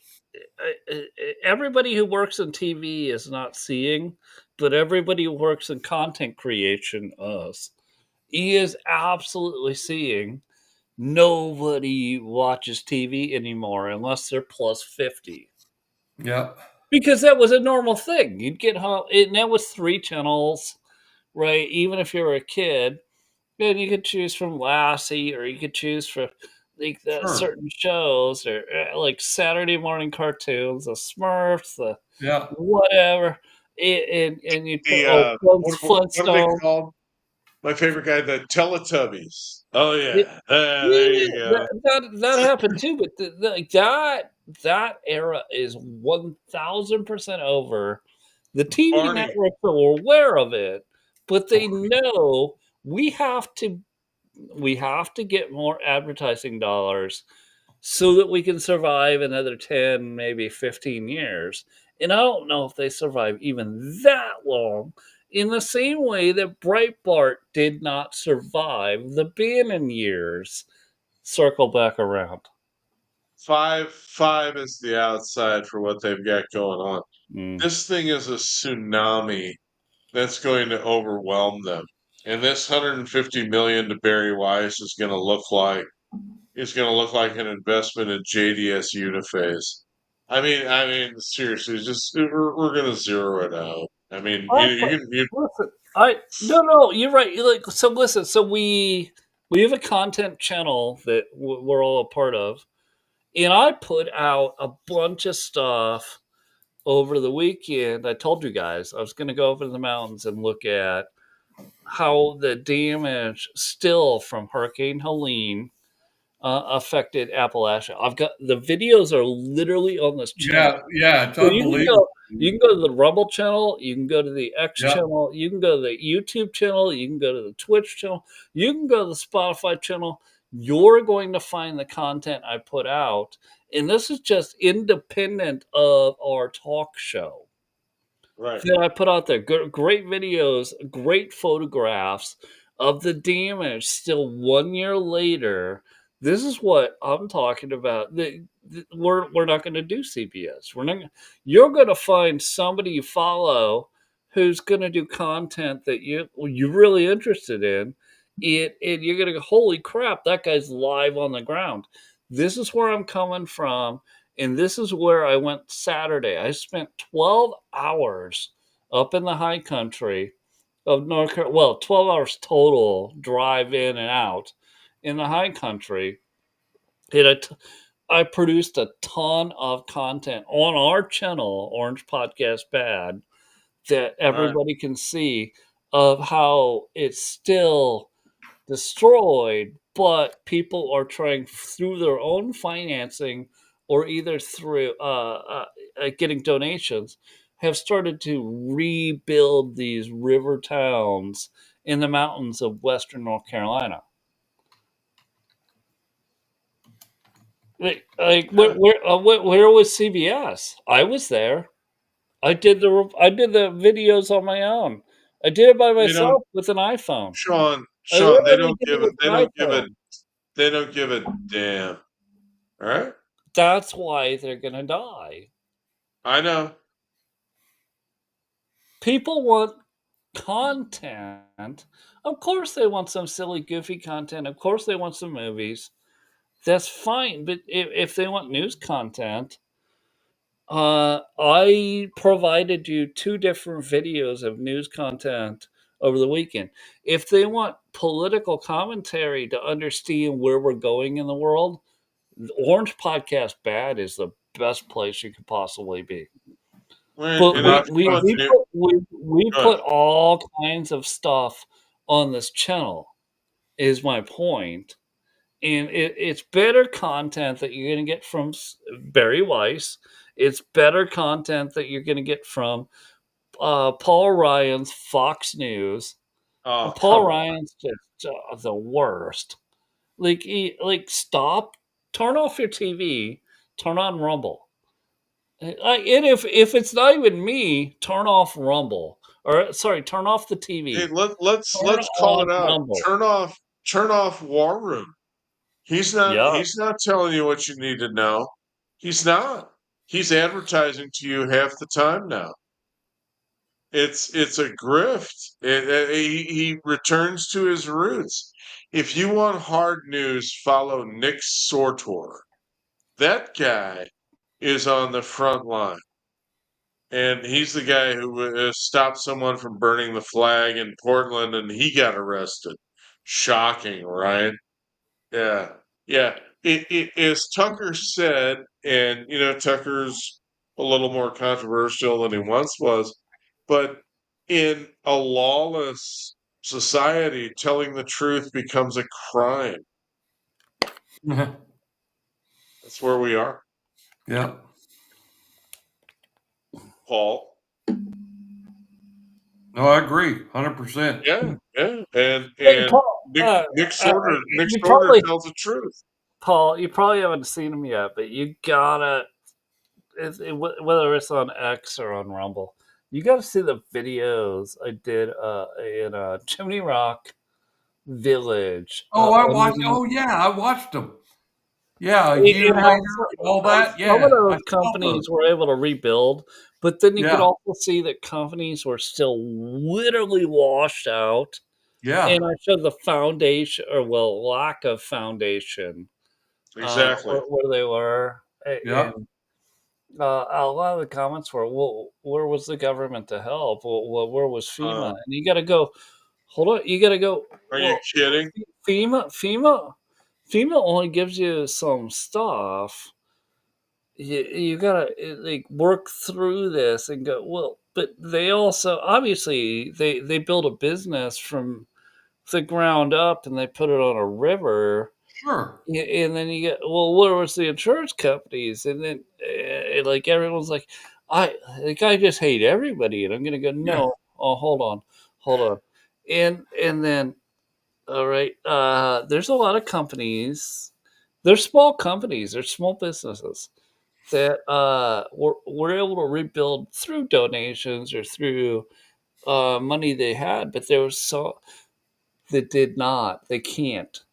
[SPEAKER 1] everybody who works in TV is not seeing, but everybody who works in content creation, us, he is absolutely seeing. Nobody watches TV anymore unless they're plus 50.
[SPEAKER 3] Yeah,
[SPEAKER 1] Because that was a normal thing. You'd get home, and that was 3 channels, right? Even if you were a kid, and you could choose from Lassie, or you could choose from like the
[SPEAKER 3] sure.
[SPEAKER 1] certain shows, or like Saturday morning cartoons, the Smurfs, the
[SPEAKER 3] Yeah,
[SPEAKER 1] whatever. and you put
[SPEAKER 2] what are they
[SPEAKER 1] Flintstone.
[SPEAKER 2] called? My favorite guy, the Teletubbies. Oh
[SPEAKER 1] Yeah,
[SPEAKER 2] yeah, there
[SPEAKER 1] yeah,
[SPEAKER 2] you go.
[SPEAKER 1] that happened too, but like that era is 1000% over. The TV
[SPEAKER 2] Barney.
[SPEAKER 1] networks are aware of it, but they know we have to we have to get more advertising dollars so that we can survive another 10, maybe 15 years. And I don't know if they survive even that long. In the same way that Breitbart did not survive the Bannon years. Circle back around.
[SPEAKER 2] Five is the outside for what they've got going on.
[SPEAKER 1] Mm.
[SPEAKER 2] This thing is a tsunami that's going to overwhelm them. And this 150 million to Barry Weiss is going to look like an investment in JDS Uniphase. Seriously, just we're going to zero it out. I mean,
[SPEAKER 1] I put, listen, I no, you're right. Like, so listen, so we have a content channel that we're all a part of, and I put out a bunch of stuff over the weekend. I told you guys I was going to go over to the mountains and look at how the damage still from Hurricane Helene affected Appalachia. I've got the videos are literally on this channel.
[SPEAKER 3] Yeah, it's
[SPEAKER 1] So
[SPEAKER 3] unbelievable.
[SPEAKER 1] you can go to the Rumble channel, you can go to the X
[SPEAKER 3] Yep.
[SPEAKER 1] channel, you can go to the YouTube channel, you can go to the Twitch channel, you can go to the Spotify channel. You're going to find the content I put out, and this is just independent of our talk show
[SPEAKER 2] right.
[SPEAKER 1] that I put out there. Great videos, great photographs of the damage still 1 year later. This is what I'm talking about. We're not going to do CBS. We're not. You're going to find somebody you follow who's going to do content that you're really interested in. And you're going to go, holy crap, that guy's live on the ground. This is where I'm coming from. And this is where I went Saturday. I spent 12 hours up in the high country of North Carolina. Well, 12 hours total drive in and out in the high country. And I produced a ton of content on our channel, Orange Podcast Bad, that
[SPEAKER 2] Right.
[SPEAKER 1] everybody can see of how it's still destroyed, but people are trying through their own financing or either through getting donations, have started to rebuild these river towns in the mountains of western North Carolina. Where was CBS? I was there. I did the videos on my own. I did it by
[SPEAKER 2] You know,
[SPEAKER 1] myself with an iPhone. I
[SPEAKER 2] Sean,
[SPEAKER 1] literally did it with an iPhone.
[SPEAKER 2] they don't give a damn. All right.
[SPEAKER 1] That's why they're gonna die.
[SPEAKER 2] I know.
[SPEAKER 1] People want content. Of course, they want some silly, goofy content. Of course, they want some movies. That's fine. But if they want news content, I provided you two different videos of news content over the weekend. If they want political commentary to understand where we're going in the world, the Orange Podcast Bad is the best place you could possibly be.
[SPEAKER 2] When
[SPEAKER 1] But
[SPEAKER 2] and if you want to,
[SPEAKER 1] we
[SPEAKER 2] go ahead.
[SPEAKER 1] put all kinds of stuff on this channel, is my point. And it's better content that you're going to get from Barry Weiss. It's better content that you're going to get from Paul Ryan's Fox News.
[SPEAKER 2] Oh,
[SPEAKER 1] Paul
[SPEAKER 2] come on.
[SPEAKER 1] Ryan's just the worst. Stop, turn off your TV, turn on Rumble. And if it's not even me, turn off Rumble. Or sorry, turn off the
[SPEAKER 2] Hey,
[SPEAKER 1] TV. Turn
[SPEAKER 2] let's call
[SPEAKER 1] off
[SPEAKER 2] it out.
[SPEAKER 1] Rumble.
[SPEAKER 2] Turn off War Room.
[SPEAKER 1] Yeah.
[SPEAKER 2] He's not telling you what you need to know. He's not. He's advertising to you half the time now. It's a grift. He returns to his roots. If you want hard news, follow Nick Sortor. That guy is on the front line, and he's the guy who stopped someone from burning the flag in Portland, and he got arrested. Shocking, right? Yeah, yeah. As Tucker said, and Tucker's a little more controversial than he once was. But in a lawless society, telling the truth becomes a crime. That's where we are.
[SPEAKER 3] Yeah.
[SPEAKER 2] Paul.
[SPEAKER 3] No, I agree, 100%.
[SPEAKER 2] Yeah, yeah. And
[SPEAKER 1] Hey, Paul,
[SPEAKER 2] Nick Sorter
[SPEAKER 1] you probably
[SPEAKER 2] tells the truth.
[SPEAKER 1] Paul, you probably haven't seen him yet, but you gotta, whether it's on X or on Rumble, you gotta see the videos I did in Chimney Rock Village.
[SPEAKER 3] Oh, I watched. Oh, yeah, I watched them. Yeah, a year
[SPEAKER 1] And how
[SPEAKER 3] later, all that.
[SPEAKER 1] some of
[SPEAKER 3] Yeah, I
[SPEAKER 1] those
[SPEAKER 3] saw those.
[SPEAKER 1] companies were able to rebuild, but then you could
[SPEAKER 3] Yeah,
[SPEAKER 1] also see that companies were still literally washed out.
[SPEAKER 3] yeah,
[SPEAKER 1] And I showed the foundation, or well, lack of foundation,
[SPEAKER 2] Exactly.
[SPEAKER 1] where they were,
[SPEAKER 3] yeah,
[SPEAKER 1] and a lot of the comments were, "Well, where was the government to help? Well, where was FEMA?"
[SPEAKER 2] Uh,
[SPEAKER 1] And you got to go. Hold on, you got to go.
[SPEAKER 2] are you
[SPEAKER 1] Well,
[SPEAKER 2] kidding?
[SPEAKER 1] FEMA only gives you some stuff. You gotta like work through this and go. Well, but they also obviously they build a business from the ground up and they put it on a river.
[SPEAKER 3] sure.
[SPEAKER 1] Yeah, and then you get, well, where was the insurance companies? And then like everyone's I just hate everybody, and I'm gonna go,
[SPEAKER 3] Yeah,
[SPEAKER 1] no, oh, hold on, and then all right, there's a lot of companies. They're small companies. They're small businesses that were able to rebuild through donations or through money they had, but there was so that did not. They can't.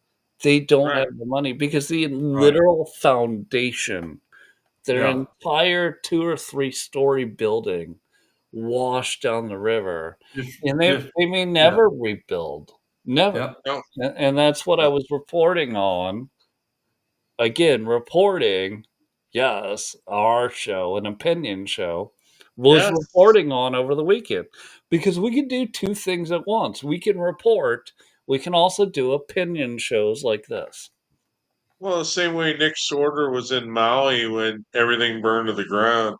[SPEAKER 1] They don't
[SPEAKER 2] Right.
[SPEAKER 1] have the money because the
[SPEAKER 3] right.
[SPEAKER 1] literal foundation, their
[SPEAKER 3] Yeah,
[SPEAKER 1] entire 2 or 3 story building washed down the river. And
[SPEAKER 3] just,
[SPEAKER 1] they may
[SPEAKER 3] yeah,
[SPEAKER 1] never rebuild. Never.
[SPEAKER 3] yeah,
[SPEAKER 2] No,
[SPEAKER 1] And that's what I
[SPEAKER 2] no.
[SPEAKER 1] was reporting on. Again, reporting, yes, our show, an opinion show, was
[SPEAKER 2] Yes.
[SPEAKER 1] reporting on over the weekend because we can do 2 things at once. We can report, we can also do opinion shows like this.
[SPEAKER 2] Well, the same way Nick Sorter was in Maui when everything burned to the ground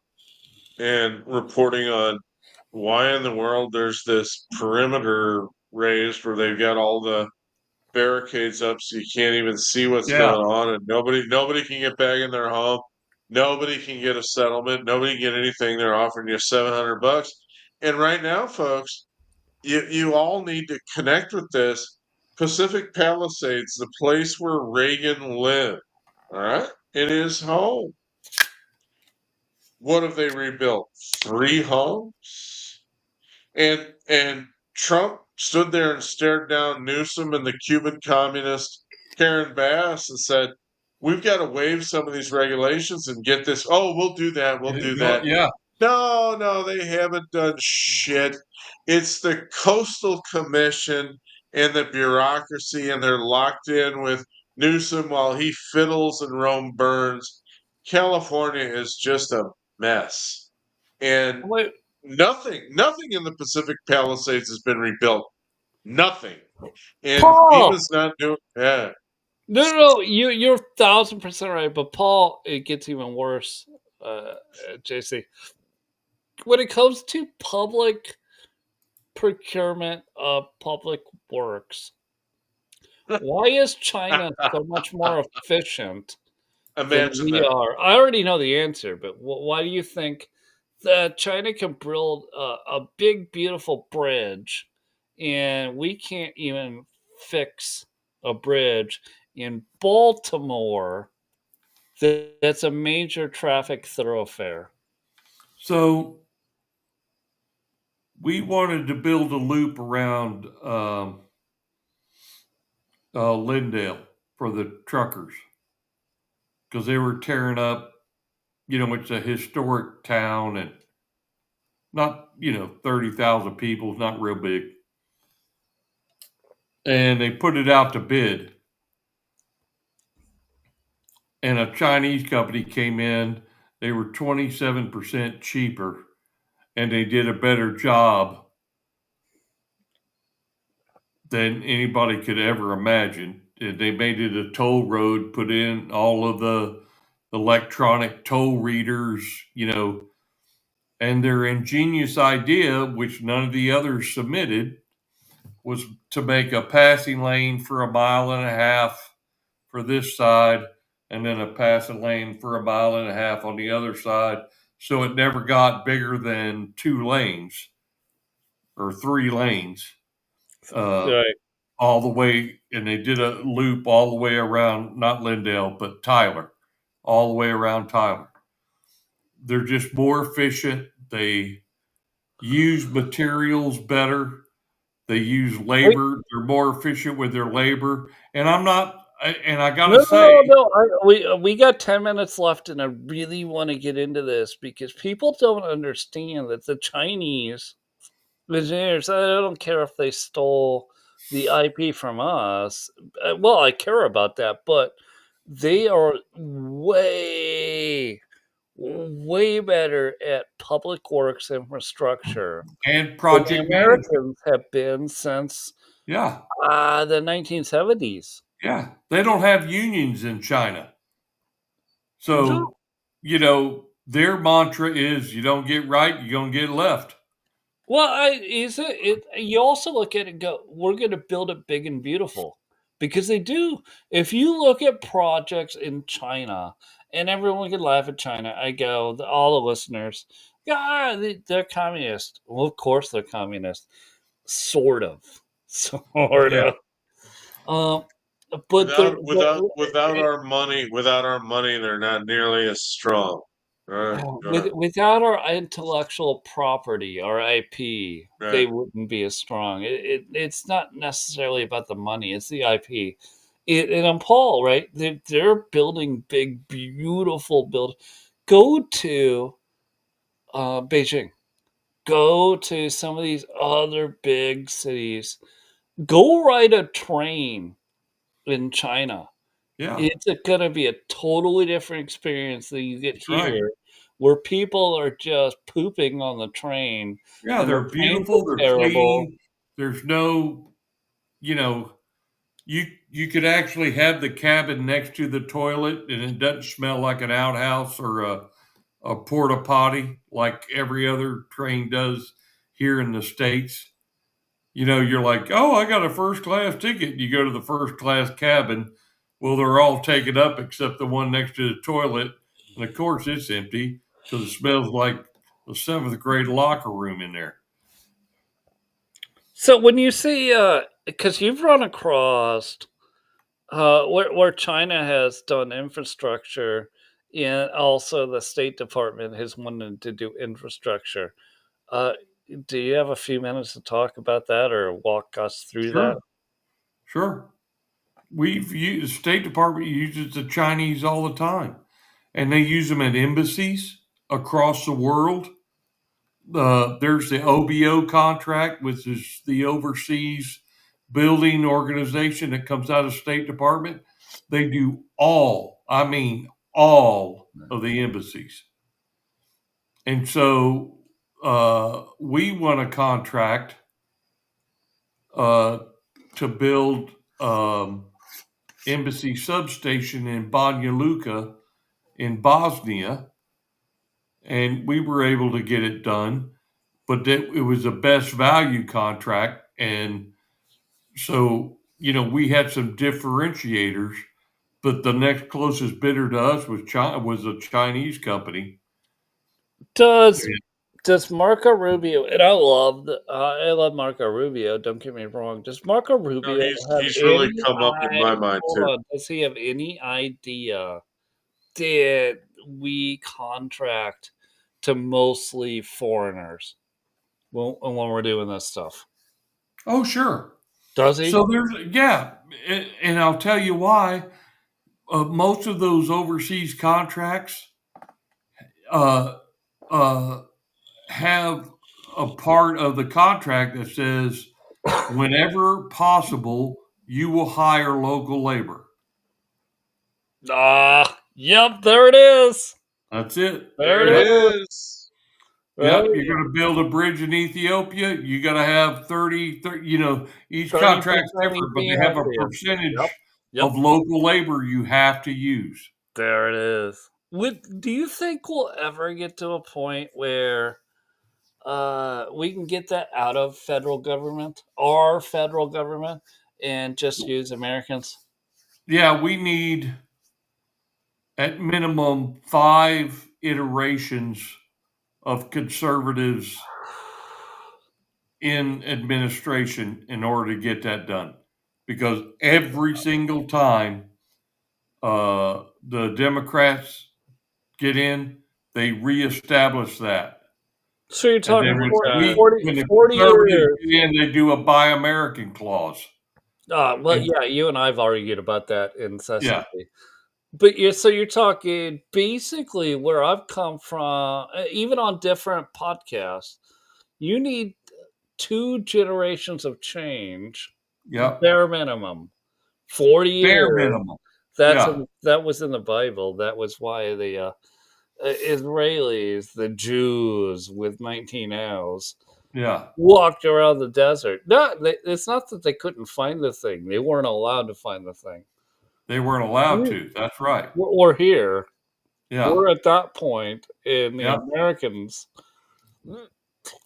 [SPEAKER 2] and reporting on why in the world there's this perimeter raised where they've got all the barricades up so you can't even see what's
[SPEAKER 3] yeah.
[SPEAKER 2] going on, and nobody can get back in their home. Nobody can get a settlement. Nobody can get anything. They're offering you $700. And right now, folks, you all need to connect with this. Pacific Palisades, the place where Reagan lived. All right, it is home. What have they rebuilt? 3 homes. And Trump stood there and stared down Newsom and the Cuban communist Karen Bass and said, "We've got to waive some of these regulations and get this. Oh, we'll do that. We'll do that."
[SPEAKER 3] Yeah,
[SPEAKER 2] No, no, they haven't done shit. It's the Coastal Commission and the bureaucracy, and they're locked in with Newsom while he fiddles and Rome burns. California is just a mess. And
[SPEAKER 1] Wait,
[SPEAKER 2] nothing in the Pacific Palisades has been rebuilt. Nothing. And
[SPEAKER 1] Paul!
[SPEAKER 2] FEMA's not doing, yeah.
[SPEAKER 1] No, you're 1,000% right, but Paul, it gets even worse, JC. When it comes to public procurement of public works, why is China so much more efficient than
[SPEAKER 2] Imagine
[SPEAKER 1] we
[SPEAKER 2] that.
[SPEAKER 1] are? I already know the answer, but why do you think that China can build a big, beautiful bridge, and we can't even fix a bridge in Baltimore that's a major traffic thoroughfare?
[SPEAKER 3] so we wanted to build a loop around Lindale for the truckers because they were tearing up. It's a historic town and not 30,000 people. It's not real big, and they put it out to bid. And a Chinese company came in. They were 27% cheaper, and they did a better job than anybody could ever imagine. They made it a toll road, put in all of the electronic toll readers, And their ingenious idea, which none of the others submitted, was to make a passing lane for 1.5 miles for this side, and then a passing lane for 1.5 miles on the other side. So it never got bigger than 2 lanes or 3 lanes,
[SPEAKER 1] Right.
[SPEAKER 3] all the way. And they did a loop all the way around, not Lindale, but Tyler, all the way around Tyler. They're just more efficient. They use materials better. They use
[SPEAKER 1] Wait,
[SPEAKER 3] labor. They're more efficient with their labor. And I gotta
[SPEAKER 1] no,
[SPEAKER 3] say,
[SPEAKER 1] we got 10 minutes left, and I really want to get into this because people don't understand that the Chinese engineers, I don't care if they stole the IP from us. Well, I care about that, but they are way better at public works infrastructure
[SPEAKER 3] and
[SPEAKER 1] than the
[SPEAKER 3] project management.
[SPEAKER 1] Americans have been since
[SPEAKER 3] Yeah.
[SPEAKER 1] the 1970s.
[SPEAKER 3] Yeah. They don't have unions in China.
[SPEAKER 1] No.
[SPEAKER 3] So, their mantra is you don't get right, you're going to get left.
[SPEAKER 1] Well, is it? You also look at it and go, we're going to build it big and beautiful because they do. If you look at projects in China, and everyone can laugh at China, I go, all the listeners, yeah, they're communist. Well, of course they're communist, sort of, sort
[SPEAKER 3] Yeah.
[SPEAKER 1] of. Um, but they're,
[SPEAKER 2] Without our money, they're not nearly as strong. Right.
[SPEAKER 1] without our intellectual property, our IP, they
[SPEAKER 2] Right.
[SPEAKER 1] wouldn't be as strong. It's not necessarily about the money; it's the IP. And I'm Paul, right? They're building big, beautiful build. Go to Beijing. Go to some of these other big cities. Go ride a train in China.
[SPEAKER 3] Yeah.
[SPEAKER 1] It's gonna be a totally different experience than you get
[SPEAKER 3] That's right.
[SPEAKER 1] here, where people are just pooping on the train,
[SPEAKER 3] Yeah.
[SPEAKER 1] and the
[SPEAKER 3] They're
[SPEAKER 1] trains
[SPEAKER 3] beautiful.
[SPEAKER 1] are
[SPEAKER 3] They're
[SPEAKER 1] terrible.
[SPEAKER 3] clean. There's no, you know, you could actually have the cabin next to the toilet and it doesn't smell like an outhouse or a porta potty like every other train does here in the States. You're like, oh, I got a first class ticket. You go to the first class cabin. Well, they're all taken up except the one next to the toilet. And of course, it's empty because it smells like the seventh grade locker room in there.
[SPEAKER 1] So when you see, because you've run across where China has done infrastructure, and also the State Department has wanted to do infrastructure. Uh, do you have a few minutes to talk about that or walk us through that?
[SPEAKER 3] Sure, sure. The State Department uses the Chinese all the time, and they use them at embassies across the world. There's the OBO contract, which is the overseas building organization that comes out of State Department. They do I mean, all of the embassies. And so we won a contract to build embassy substation in Banja Luka in Bosnia, and we were able to get it done. But it was a best value contract, and so we had some differentiators. But the next closest bidder to us was was a Chinese company.
[SPEAKER 1] Does Does Marco Rubio, and I love Marco Rubio, don't get me wrong. Does Marco
[SPEAKER 2] No,
[SPEAKER 1] Rubio have
[SPEAKER 2] he's really
[SPEAKER 1] any
[SPEAKER 2] come up in
[SPEAKER 1] I
[SPEAKER 2] my mind
[SPEAKER 1] hold
[SPEAKER 2] too.
[SPEAKER 1] on, does he have any idea that we contract to mostly foreigners when we're doing this stuff?
[SPEAKER 3] Oh, sure.
[SPEAKER 1] Does he?
[SPEAKER 3] So and I'll tell you why. Most of those overseas contracts uh, uh, have a part of the contract that says, whenever possible, you will hire local labor.
[SPEAKER 1] Yep, there it is.
[SPEAKER 3] That's it.
[SPEAKER 1] There
[SPEAKER 2] There
[SPEAKER 1] it
[SPEAKER 2] it
[SPEAKER 3] Yep.
[SPEAKER 1] is.
[SPEAKER 2] is.
[SPEAKER 1] Right?
[SPEAKER 3] Yep. You're going to build a bridge in Ethiopia. You got to have 30, each
[SPEAKER 1] 30%
[SPEAKER 3] contract's different, but they have a
[SPEAKER 1] Ethiopian. Yep.
[SPEAKER 3] percentage
[SPEAKER 1] Yep.
[SPEAKER 3] of local labor you have to use.
[SPEAKER 1] There it is. Do you think we'll ever get to a point where we can get that out of federal government, our federal government, and just use Americans?
[SPEAKER 3] Yeah, we need at minimum 5 iterations of conservatives in administration in order to get that done. Because every single time the Democrats get in, they reestablish that.
[SPEAKER 1] So you're
[SPEAKER 3] And
[SPEAKER 1] talking
[SPEAKER 3] then
[SPEAKER 1] 40,
[SPEAKER 3] when the
[SPEAKER 1] 40
[SPEAKER 3] conservatives
[SPEAKER 1] years.
[SPEAKER 3] get in, they do a Buy American clause.
[SPEAKER 1] Well,
[SPEAKER 3] And
[SPEAKER 1] yeah, you and I have argued about that
[SPEAKER 3] yeah,
[SPEAKER 1] incessantly. But you're talking basically where I've come from, even on different podcasts, you need 2 generations of change,
[SPEAKER 3] yeah,
[SPEAKER 1] bare minimum. 40
[SPEAKER 3] bare
[SPEAKER 1] years.
[SPEAKER 3] minimum. Yeah,
[SPEAKER 1] That was in the Bible. That was why the Israelis, the Jews with 19 L's,
[SPEAKER 3] yeah.
[SPEAKER 1] walked around the desert. No, it's not that they couldn't find the thing; they weren't allowed to find the thing.
[SPEAKER 3] They weren't allowed
[SPEAKER 1] We-
[SPEAKER 3] to. That's right.
[SPEAKER 1] We're here.
[SPEAKER 3] Yeah,
[SPEAKER 1] We're at that point, and the
[SPEAKER 3] yeah,
[SPEAKER 1] Americans.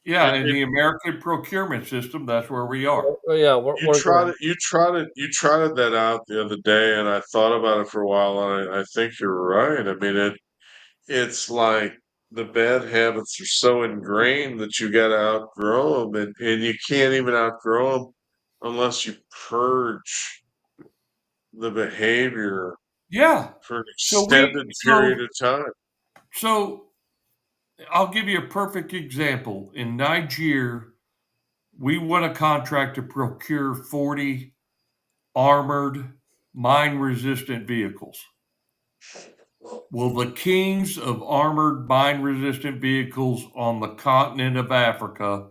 [SPEAKER 3] yeah. In the American procurement system, that's where we are.
[SPEAKER 1] Yeah, we're going.
[SPEAKER 2] You trotted that out the other day, and I thought about it for a while, and I think you're right. I mean, it's like the bad habits are so ingrained that you got to outgrow them, and you can't even outgrow them unless you purge the behavior
[SPEAKER 3] Yeah.
[SPEAKER 2] for an
[SPEAKER 3] So
[SPEAKER 2] extended period of time.
[SPEAKER 3] so I'll give you a perfect example. In Niger, we won a contract to procure 40 armored, mine-resistant vehicles. Well, the kings of armored, mine-resistant vehicles on the continent of Africa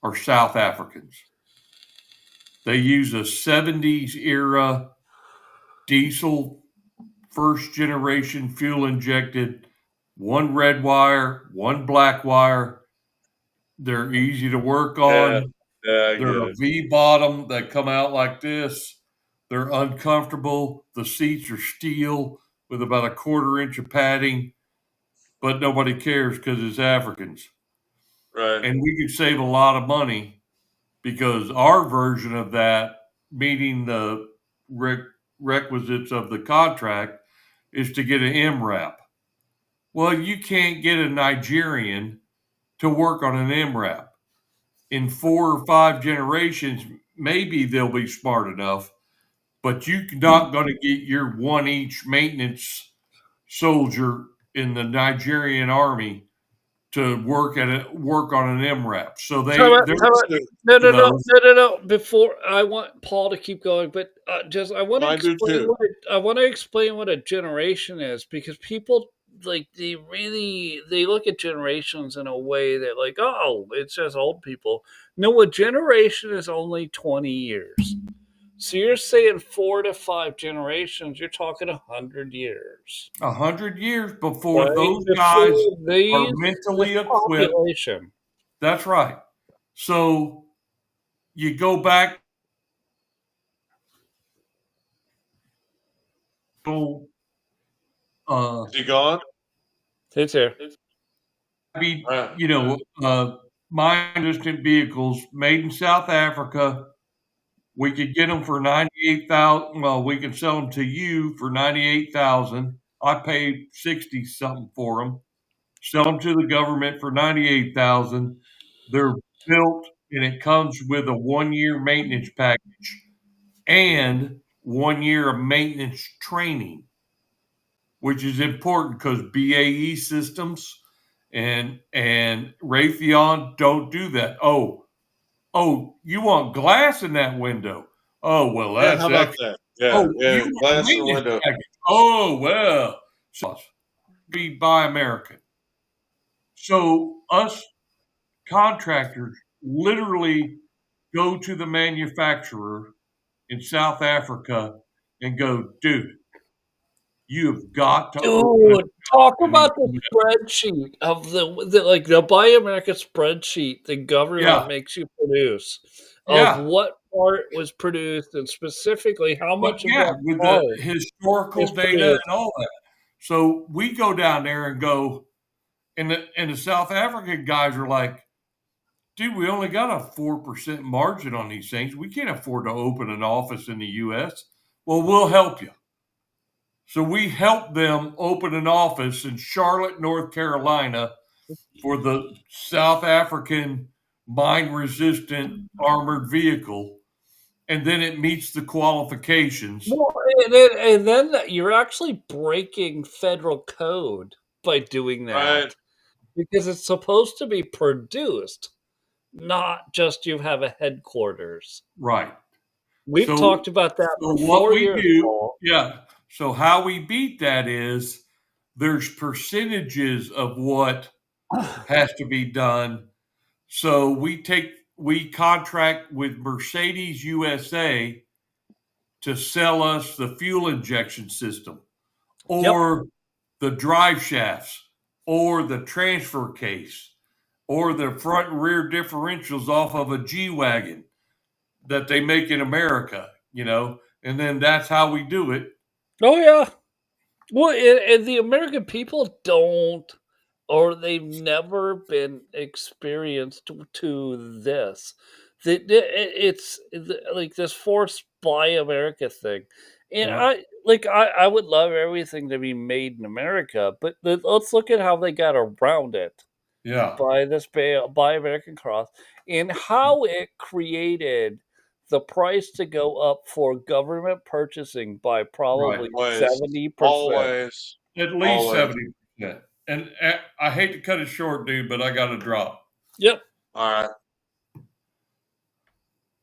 [SPEAKER 3] are South Africans. They use a 70s era diesel, first generation fuel injected, one red wire, one black wire. They're easy to work
[SPEAKER 2] Yeah,
[SPEAKER 3] on.
[SPEAKER 2] yeah, I
[SPEAKER 3] They're
[SPEAKER 2] get
[SPEAKER 3] a
[SPEAKER 2] it.
[SPEAKER 3] V bottom that come out like this. They're uncomfortable. The seats are steel with about a quarter-inch of padding, but nobody cares because it's Africans.
[SPEAKER 2] Right.
[SPEAKER 3] And we could save a lot of money because our version of that, meeting the requisites of the contract, is to get an MRAP. Well, you can't get a Nigerian to work on an MRAP. In 4 or 5 generations, maybe they'll be smart enough, but you're not going to get your one each maintenance soldier in the Nigerian army to work on an MRAP. So
[SPEAKER 1] Time out,
[SPEAKER 3] they're
[SPEAKER 1] time out.
[SPEAKER 2] So,
[SPEAKER 1] No, no, no,
[SPEAKER 3] those.
[SPEAKER 1] no, no, no. Before I want Paul to keep going, but just
[SPEAKER 2] I do too.
[SPEAKER 1] I want to explain what a generation is because people like they look at generations in a way that like oh it's just old people. No, a generation is only 20 years. So you're saying 4 to 5 generations. You're talking 100 years,
[SPEAKER 3] 100 years before
[SPEAKER 1] right?
[SPEAKER 3] those guys
[SPEAKER 1] Before
[SPEAKER 3] are
[SPEAKER 1] this
[SPEAKER 3] mentally equipped.
[SPEAKER 1] population.
[SPEAKER 3] That's right. So you go back to uh,
[SPEAKER 2] Is he gone?
[SPEAKER 1] It's here.
[SPEAKER 2] Uh,
[SPEAKER 3] you know, mine-resistant vehicles made in South Africa. We could get them for 98,000. Well, we can sell them to you for 98,000. I paid 60 something for them. Sell them to the government for 98,000. They're built and it comes with a 1 year maintenance package and 1 year of maintenance training, which is important because BAE systems and Raytheon don't do that. Oh, you want glass in that window? Oh, well,
[SPEAKER 2] yeah, how
[SPEAKER 3] that's
[SPEAKER 2] about
[SPEAKER 3] extra.
[SPEAKER 2] that? Yeah,
[SPEAKER 3] Oh, you
[SPEAKER 2] yeah,
[SPEAKER 3] want a
[SPEAKER 2] glass in the
[SPEAKER 3] maintenance
[SPEAKER 2] window.
[SPEAKER 3] package? Oh, well, so be Buy American. So us contractors literally go to the manufacturer in South Africa and go, dude, you have got to open a
[SPEAKER 1] Dude, talk
[SPEAKER 3] in the
[SPEAKER 1] about the
[SPEAKER 3] US.
[SPEAKER 1] spreadsheet of the Buy America spreadsheet the
[SPEAKER 3] Yeah,
[SPEAKER 1] government makes you produce of
[SPEAKER 3] yeah.
[SPEAKER 1] what part was produced and specifically how
[SPEAKER 3] But
[SPEAKER 1] much of
[SPEAKER 3] yeah,
[SPEAKER 1] that
[SPEAKER 3] with the
[SPEAKER 1] part
[SPEAKER 3] historical
[SPEAKER 1] is
[SPEAKER 3] data
[SPEAKER 1] produced.
[SPEAKER 3] and all that. So we go down there and go, and the South African guys are like, dude, we only got a 4% margin on these things. We can't afford to open an office in the U.S. Well, we'll help you. So we helped them open an office in Charlotte, North Carolina for the South African mine-resistant armored vehicle, and then it meets the qualifications.
[SPEAKER 1] Well, and then you're actually breaking federal code by doing that
[SPEAKER 2] Right.
[SPEAKER 1] because it's supposed to be produced, not just you have a headquarters.
[SPEAKER 3] Right.
[SPEAKER 1] We've
[SPEAKER 3] So,
[SPEAKER 1] talked about that
[SPEAKER 3] so
[SPEAKER 1] for
[SPEAKER 3] what
[SPEAKER 1] 4
[SPEAKER 3] we
[SPEAKER 1] years,
[SPEAKER 3] do,
[SPEAKER 1] Paul.
[SPEAKER 3] yeah. So how we beat that is there's percentages of what has to be done. So we contract with Mercedes USA to sell us the fuel injection system
[SPEAKER 1] Yep.
[SPEAKER 3] or the drive shafts or the transfer case or the front and rear differentials off of a G-Wagon that they make in America, and then that's how we do it.
[SPEAKER 1] Oh, yeah. Well, and the American people don't, or they've never been experienced to this. It's like this forced buy America thing, and
[SPEAKER 3] Yeah.
[SPEAKER 1] I would love everything to be made in America, but let's look at how they got around it
[SPEAKER 3] Yeah.
[SPEAKER 1] by this Buy American Cross and how it created the price to go up for government purchasing by
[SPEAKER 3] Right.
[SPEAKER 1] probably
[SPEAKER 2] Always.
[SPEAKER 1] 70%.
[SPEAKER 2] Always.
[SPEAKER 3] At least
[SPEAKER 2] Always.
[SPEAKER 3] 70%. And I hate to cut it short, dude, but I got to drop.
[SPEAKER 1] Yep.
[SPEAKER 2] All right.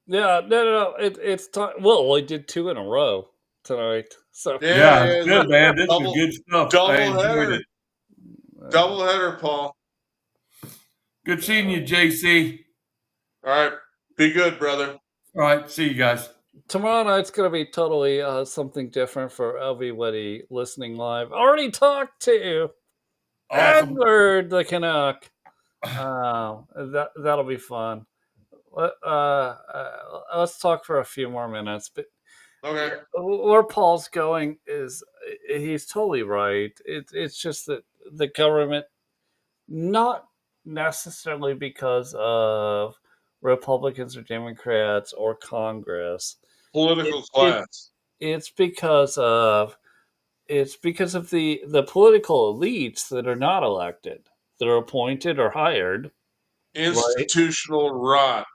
[SPEAKER 1] Yeah. No. It's time. Well, I did 2 in a row tonight. So
[SPEAKER 3] Yeah, it's
[SPEAKER 2] Yeah,
[SPEAKER 3] good, man. This is
[SPEAKER 2] double
[SPEAKER 3] good stuff. I
[SPEAKER 2] double
[SPEAKER 3] enjoyed
[SPEAKER 2] header.
[SPEAKER 3] it.
[SPEAKER 2] Double header, Paul.
[SPEAKER 3] Good seeing you, JC.
[SPEAKER 2] All right. Be good, brother.
[SPEAKER 3] All right. See you guys.
[SPEAKER 1] tomorrow night's going to be totally something different for everybody listening live. Already talked to
[SPEAKER 3] Awesome.
[SPEAKER 1] Edward the Canuck. That'll be fun. Let's talk for a few more minutes. But
[SPEAKER 2] Okay.
[SPEAKER 1] where Paul's going is he's totally right. It's just that the government, not necessarily because of Republicans or Democrats or Congress,
[SPEAKER 2] Political
[SPEAKER 1] it
[SPEAKER 2] class.
[SPEAKER 1] it's because of the political elites that are not elected, that are appointed or hired, right?
[SPEAKER 2] Institutional rot.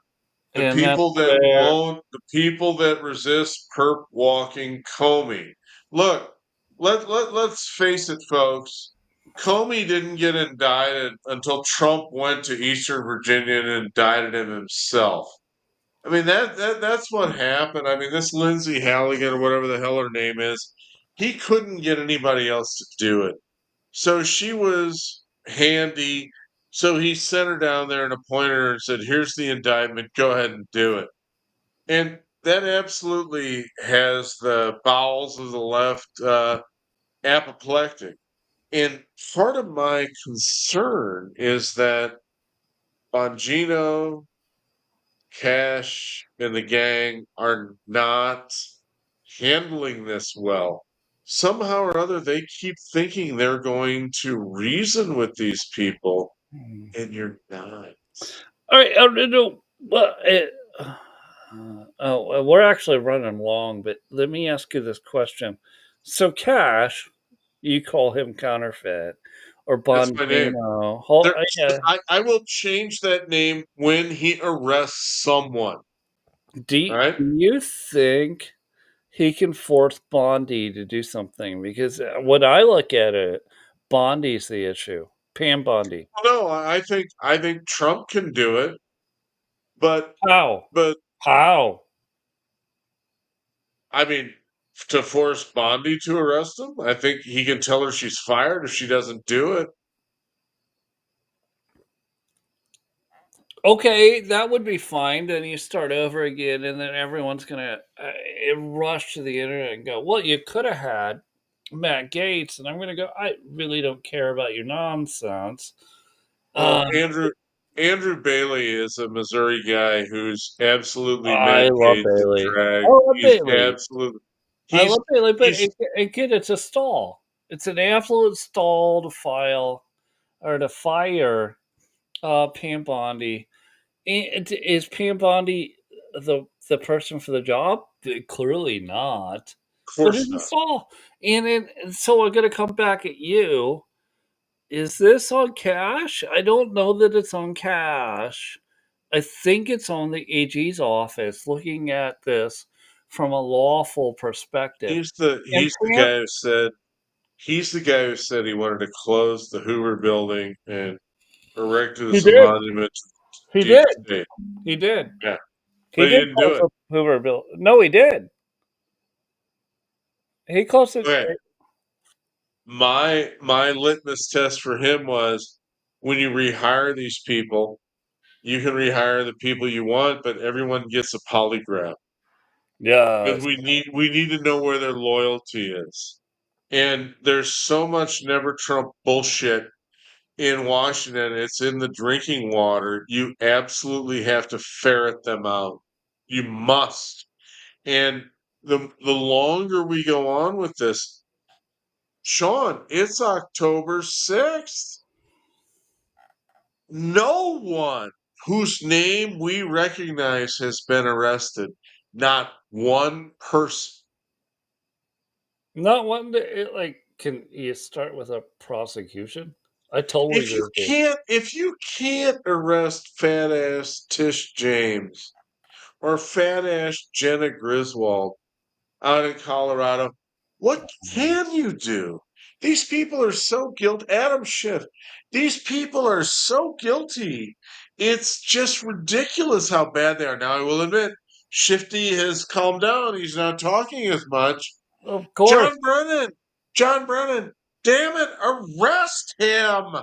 [SPEAKER 2] The
[SPEAKER 1] And that's
[SPEAKER 2] people that
[SPEAKER 1] where
[SPEAKER 2] won't, the people that resist perp walking Comey. Look, let's face it, folks. Comey didn't get indicted until Trump went to Eastern Virginia and indicted him himself. I mean that's what happened. I mean, this Lindsay Halligan or whatever the hell her name is, he couldn't get anybody else to do it. So she was handy. So he sent her down there and appointed her and said, "Here's the indictment. Go ahead and do it." And that absolutely has the bowels of the left apoplectic. And part of my concern is that Bongino, Cash, and the gang are not handling this well. Somehow or other, they keep thinking they're going to reason with these people, and you're not.
[SPEAKER 1] all right, no, well, we're actually running long, but let me ask you this question. So, Cash, you call him counterfeit, or
[SPEAKER 2] That's my name.
[SPEAKER 1] Bongino? Yeah.
[SPEAKER 2] I will change that name when he arrests someone.
[SPEAKER 1] Do
[SPEAKER 2] All right.
[SPEAKER 1] you think he can force Bondi to do something? Because when I look at it, Bondi's the issue. Pam Bondi.
[SPEAKER 2] Well, no, I think Trump can do it, but
[SPEAKER 1] How?
[SPEAKER 2] but
[SPEAKER 1] How?
[SPEAKER 2] I mean, to force Bondi to arrest him, I think he can tell her she's fired if she doesn't do it.
[SPEAKER 1] Okay, that would be fine. Then you start over again, and then everyone's gonna rush to the internet and go, "Well, you could have had Matt Gates," and I'm gonna go, "I really don't care about your nonsense."
[SPEAKER 2] Well,
[SPEAKER 1] Um,
[SPEAKER 2] Andrew Bailey is a Missouri guy who's absolutely
[SPEAKER 1] I love
[SPEAKER 2] Medicaid to
[SPEAKER 1] Bailey. I
[SPEAKER 2] drag.
[SPEAKER 1] love
[SPEAKER 2] He's
[SPEAKER 1] Bailey.
[SPEAKER 2] absolutely
[SPEAKER 1] I
[SPEAKER 2] he's
[SPEAKER 1] love Bailey, but
[SPEAKER 2] he's
[SPEAKER 1] again, it's a stall. It's an absolute stall to file or to fire Pam Bondi. Is Pam Bondi the person for the job? Clearly not.
[SPEAKER 2] Of
[SPEAKER 1] But
[SPEAKER 2] course
[SPEAKER 1] it's a
[SPEAKER 2] not.
[SPEAKER 1] stall. And so I'm gonna come back at you. Is this on cash? I don't know that it's on cash. I think it's on the AG's office looking at this from a lawful perspective. And
[SPEAKER 2] He's the
[SPEAKER 1] Pam,
[SPEAKER 2] guy who said he wanted to close the Hoover building and erect it
[SPEAKER 1] he
[SPEAKER 2] as a
[SPEAKER 1] did.
[SPEAKER 2] monument to
[SPEAKER 1] He
[SPEAKER 2] deep
[SPEAKER 1] did.
[SPEAKER 2] state.
[SPEAKER 1] He did.
[SPEAKER 2] Yeah,
[SPEAKER 1] He
[SPEAKER 2] but he
[SPEAKER 1] did
[SPEAKER 2] didn't do
[SPEAKER 1] close
[SPEAKER 2] it.
[SPEAKER 1] the Hoover bill. No, he did. He closed it.
[SPEAKER 2] Okay. My litmus test for him was when you rehire these people, you can rehire the people you want, but everyone gets a polygraph because
[SPEAKER 1] Yes.
[SPEAKER 2] we need to know where their loyalty is. And there's so much never Trump bullshit in Washington. It's in the drinking water. You absolutely have to ferret them out. You must. And the longer we go on with this, Sean, it's October 6th. No one whose name we recognize has been arrested. Not one person.
[SPEAKER 1] Not one that like can you start with a prosecution? I totally agree with you.
[SPEAKER 2] If you can't arrest fat ass Tish James or fat ass Jenna Griswold out in Colorado, what can you do? These people are so guilty. Adam Schiff, these people are so guilty. It's just ridiculous how bad they are. Now, I will admit, Shifty has calmed down. He's not talking as much.
[SPEAKER 1] Of course.
[SPEAKER 2] John Brennan, damn it, arrest him.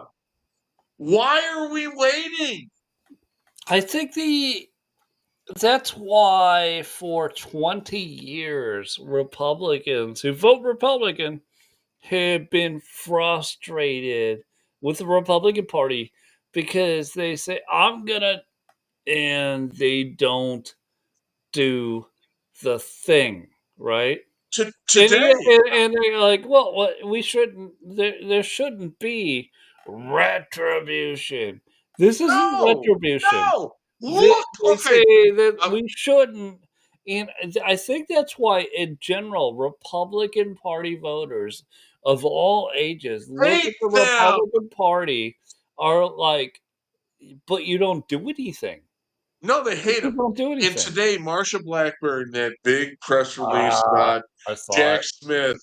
[SPEAKER 2] Why are we waiting?
[SPEAKER 1] I think that's why for 20 years Republicans who vote Republican have been frustrated with the Republican Party because they say I'm gonna and they don't do the thing, right?
[SPEAKER 2] Today,
[SPEAKER 1] And they're like, well, what we shouldn't there shouldn't be retribution. This isn't
[SPEAKER 2] no,
[SPEAKER 1] retribution.
[SPEAKER 2] no. Look,
[SPEAKER 1] They
[SPEAKER 2] okay.
[SPEAKER 1] say that
[SPEAKER 2] Uh,
[SPEAKER 1] we shouldn't, and I think that's why, in general, Republican Party voters of all ages look at
[SPEAKER 2] hate
[SPEAKER 1] the
[SPEAKER 2] them.
[SPEAKER 1] Republican Party are like, but you don't do anything.
[SPEAKER 2] No, they
[SPEAKER 1] But
[SPEAKER 2] hate
[SPEAKER 1] you
[SPEAKER 2] him.
[SPEAKER 1] don't do
[SPEAKER 2] And
[SPEAKER 1] anything.
[SPEAKER 2] today, Marsha Blackburn, that big press release
[SPEAKER 1] Ah,
[SPEAKER 2] about
[SPEAKER 1] I saw
[SPEAKER 2] Jack
[SPEAKER 1] it.
[SPEAKER 2] Smith,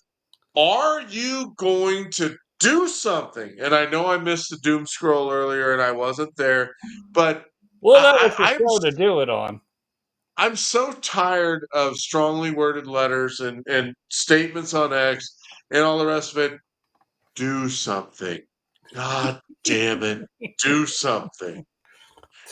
[SPEAKER 2] are you going to do something? And I know I missed the doom scroll earlier and I wasn't there, but
[SPEAKER 1] Well, that was the
[SPEAKER 2] I'm
[SPEAKER 1] show to do it on.
[SPEAKER 2] I'm so tired of strongly worded letters and statements on X and all the rest of it. Do something. God damn it. Do something.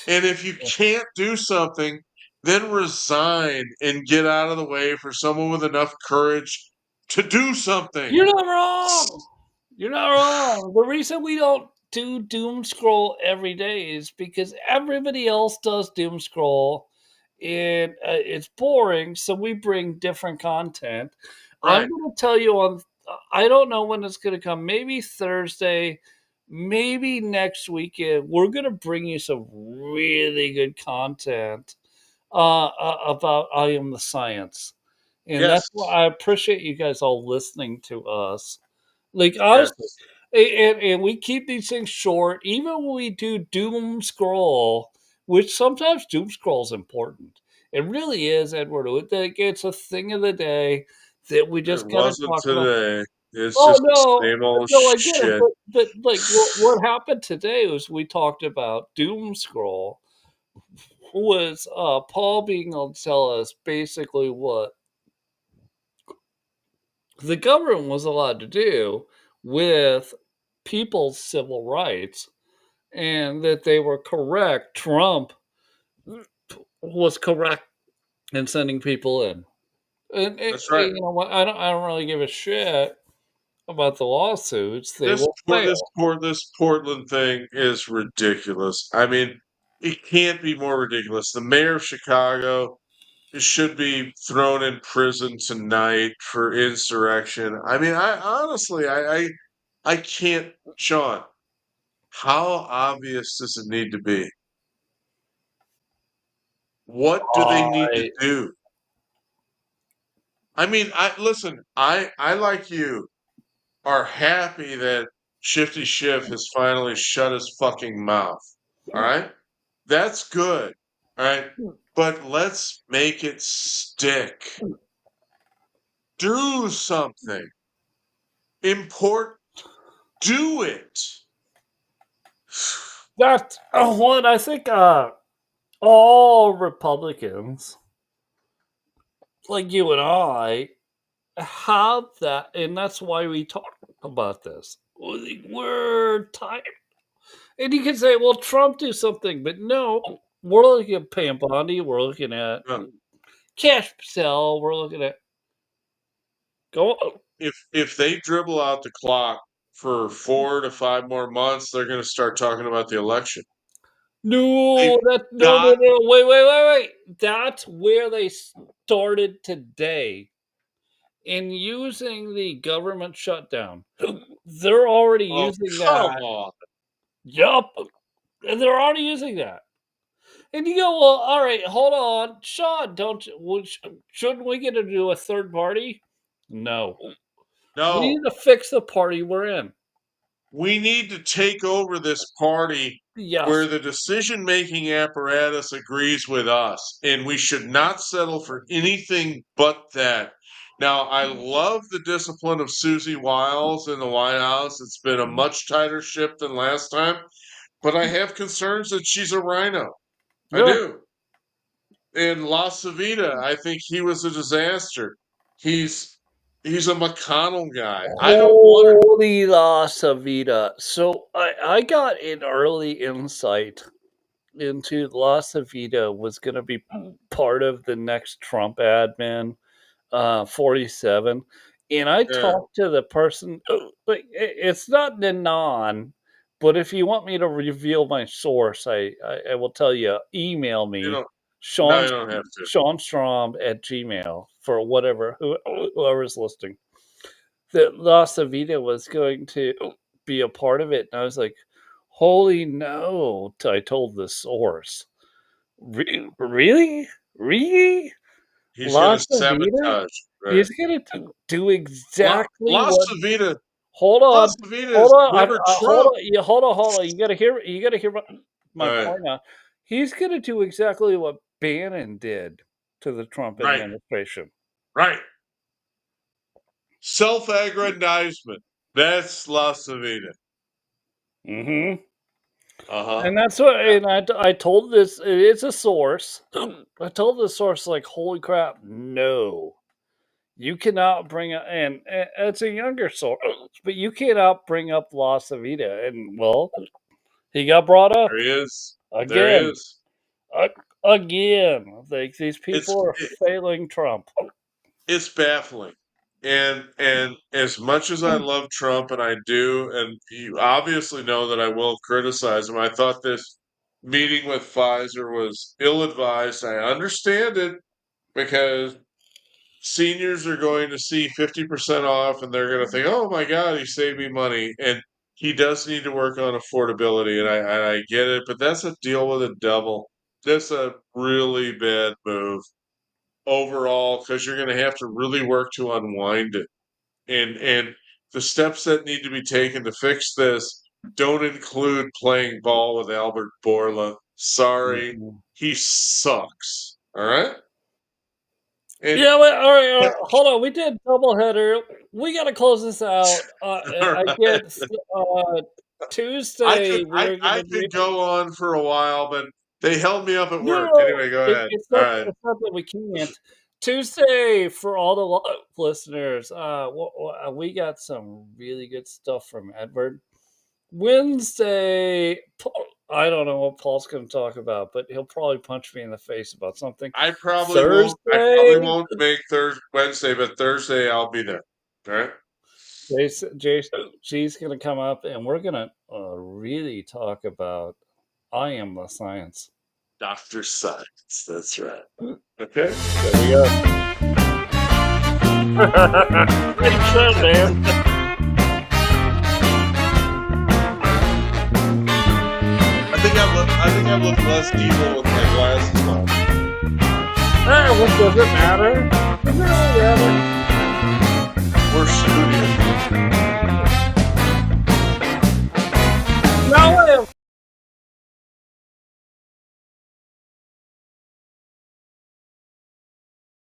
[SPEAKER 2] And if you can't do something, then resign and get out of the way for someone with enough courage to do something.
[SPEAKER 1] You're not wrong. You're not wrong. The reason we don't do doom scroll every day is because everybody else does doom scroll, and it's boring. So we bring different content. I'm
[SPEAKER 2] Right.
[SPEAKER 1] going to tell you on. I don't know when it's going to come. Maybe Thursday, maybe next weekend. We're going to bring you some really good content about I Am the Science. And that's why
[SPEAKER 2] Yes.
[SPEAKER 1] I appreciate you guys all listening to us. Like honestly,
[SPEAKER 2] Yes.
[SPEAKER 1] and we keep these things short, even when we do doom scroll, which sometimes doom scroll is important. It really is, Edward. It's a thing of the day that we
[SPEAKER 2] It
[SPEAKER 1] just gotta
[SPEAKER 2] wasn't
[SPEAKER 1] talk about.
[SPEAKER 2] today. It's
[SPEAKER 1] Oh
[SPEAKER 2] just the
[SPEAKER 1] no,
[SPEAKER 2] same old
[SPEAKER 1] no, I get it,
[SPEAKER 2] shit.
[SPEAKER 1] but like what happened today was we talked about doom scroll was Paul being able to tell us basically what the government was allowed to do with people's civil rights and that they were correct. Trump was correct in sending people in. And
[SPEAKER 2] That's right.
[SPEAKER 1] you know what? I don't really give a shit about the lawsuits. They will fail.
[SPEAKER 2] This Portland thing is ridiculous. I mean, it can't be more ridiculous. The mayor of Chicago should be thrown in prison tonight for insurrection. I mean, I honestly, I can't, Sean. How obvious does it need to be? What do they need to do? I mean, I like you are happy that Shifty Schiff has finally shut his fucking mouth. All right? That's good. All right? But let's make it stick. Do something. Do it.
[SPEAKER 1] That's what I think all Republicans, like you and I, have that, and that's why we talk about this. We're tired. And you can say, well, Trump do something, but no, we're looking at Pam Bondi, we're looking at Cash Patel, we're looking at
[SPEAKER 2] If they dribble out the clock for 4 to 5 more months, they're going to start talking about the election.
[SPEAKER 1] No, wait. That's where they started today. In using the government shutdown. They're already using that.
[SPEAKER 2] Come on.
[SPEAKER 1] Yup. They're already using that. And you go, well, all right, hold on. Sean, shouldn't we get to do a third party? No. We need to fix the party we're in.
[SPEAKER 2] We need to take over this party where the decision-making apparatus agrees with us, and we should not settle for anything but that. Now, I love the discipline of Susie Wiles in the White House. It's been a much tighter ship than last time, but I have concerns that she's a rhino. I do. And La Savita, I think he was a disaster. He's a McConnell guy. I don't want
[SPEAKER 1] Holy La Savita. So I got an early insight into La Savita was going to be part of the next Trump admin, 47. And I talked to the person, like, it's not Nanon, but if you want me to reveal my source, I will tell you, email me, SeanStrom@gmail for whoever's listening. That La Savita was going to be a part of it. And I was like, holy no, I told the source. Really?
[SPEAKER 2] He's going to sabotage.
[SPEAKER 1] Right? He's going to do exactly
[SPEAKER 2] La Savita.
[SPEAKER 1] Hold on.
[SPEAKER 2] La Savita hold
[SPEAKER 1] on. You got to hear my point now. He's going to do exactly what Bannon did to the Trump administration.
[SPEAKER 2] Right. Self-aggrandizement. That's La Savita.
[SPEAKER 1] Mm-hmm. And that's what, and I told this, it's a source. I told the source, like, holy crap, no. You cannot bring up, and it's a younger source, but you cannot bring up La Savita. And, well, he got brought up.
[SPEAKER 2] There he is.
[SPEAKER 1] Again.
[SPEAKER 2] There he is.
[SPEAKER 1] Again. Like, these people are failing Trump.
[SPEAKER 2] It's baffling. And as much as I love Trump, and I do, and you obviously know that I will criticize him, I thought this meeting with Pfizer was ill-advised. I understand it because seniors are going to see 50% off, and they're going to think, oh my God, he saved me money. And he does need to work on affordability, and I get it, but that's a deal with a devil. That's a really bad move overall, because you're going to have to really work to unwind it. And the steps that need to be taken to fix this don't include playing ball with Albert Bourla. Sorry, he sucks. All right?
[SPEAKER 1] And, all right. Hold on. We did doubleheader. We got to close this out. I get Tuesday.
[SPEAKER 2] I could go on for a while, but they held me up at work. Anyway, go ahead.
[SPEAKER 1] It's not that we can't. Tuesday, for all the listeners, we got some really good stuff from Edward. Wednesday, I don't know what Paul's going to talk about, but he'll probably punch me in the face about something.
[SPEAKER 2] I probably won't make Wednesday, but Thursday I'll be there. All right.
[SPEAKER 1] She's going to come up, and we're going to really talk about I Am the Science.
[SPEAKER 2] Dr. Science. That's right.
[SPEAKER 1] Okay. There we go. Great show, man.
[SPEAKER 2] I think I look less evil with my glasses on.
[SPEAKER 1] What does it matter? Does it really matter?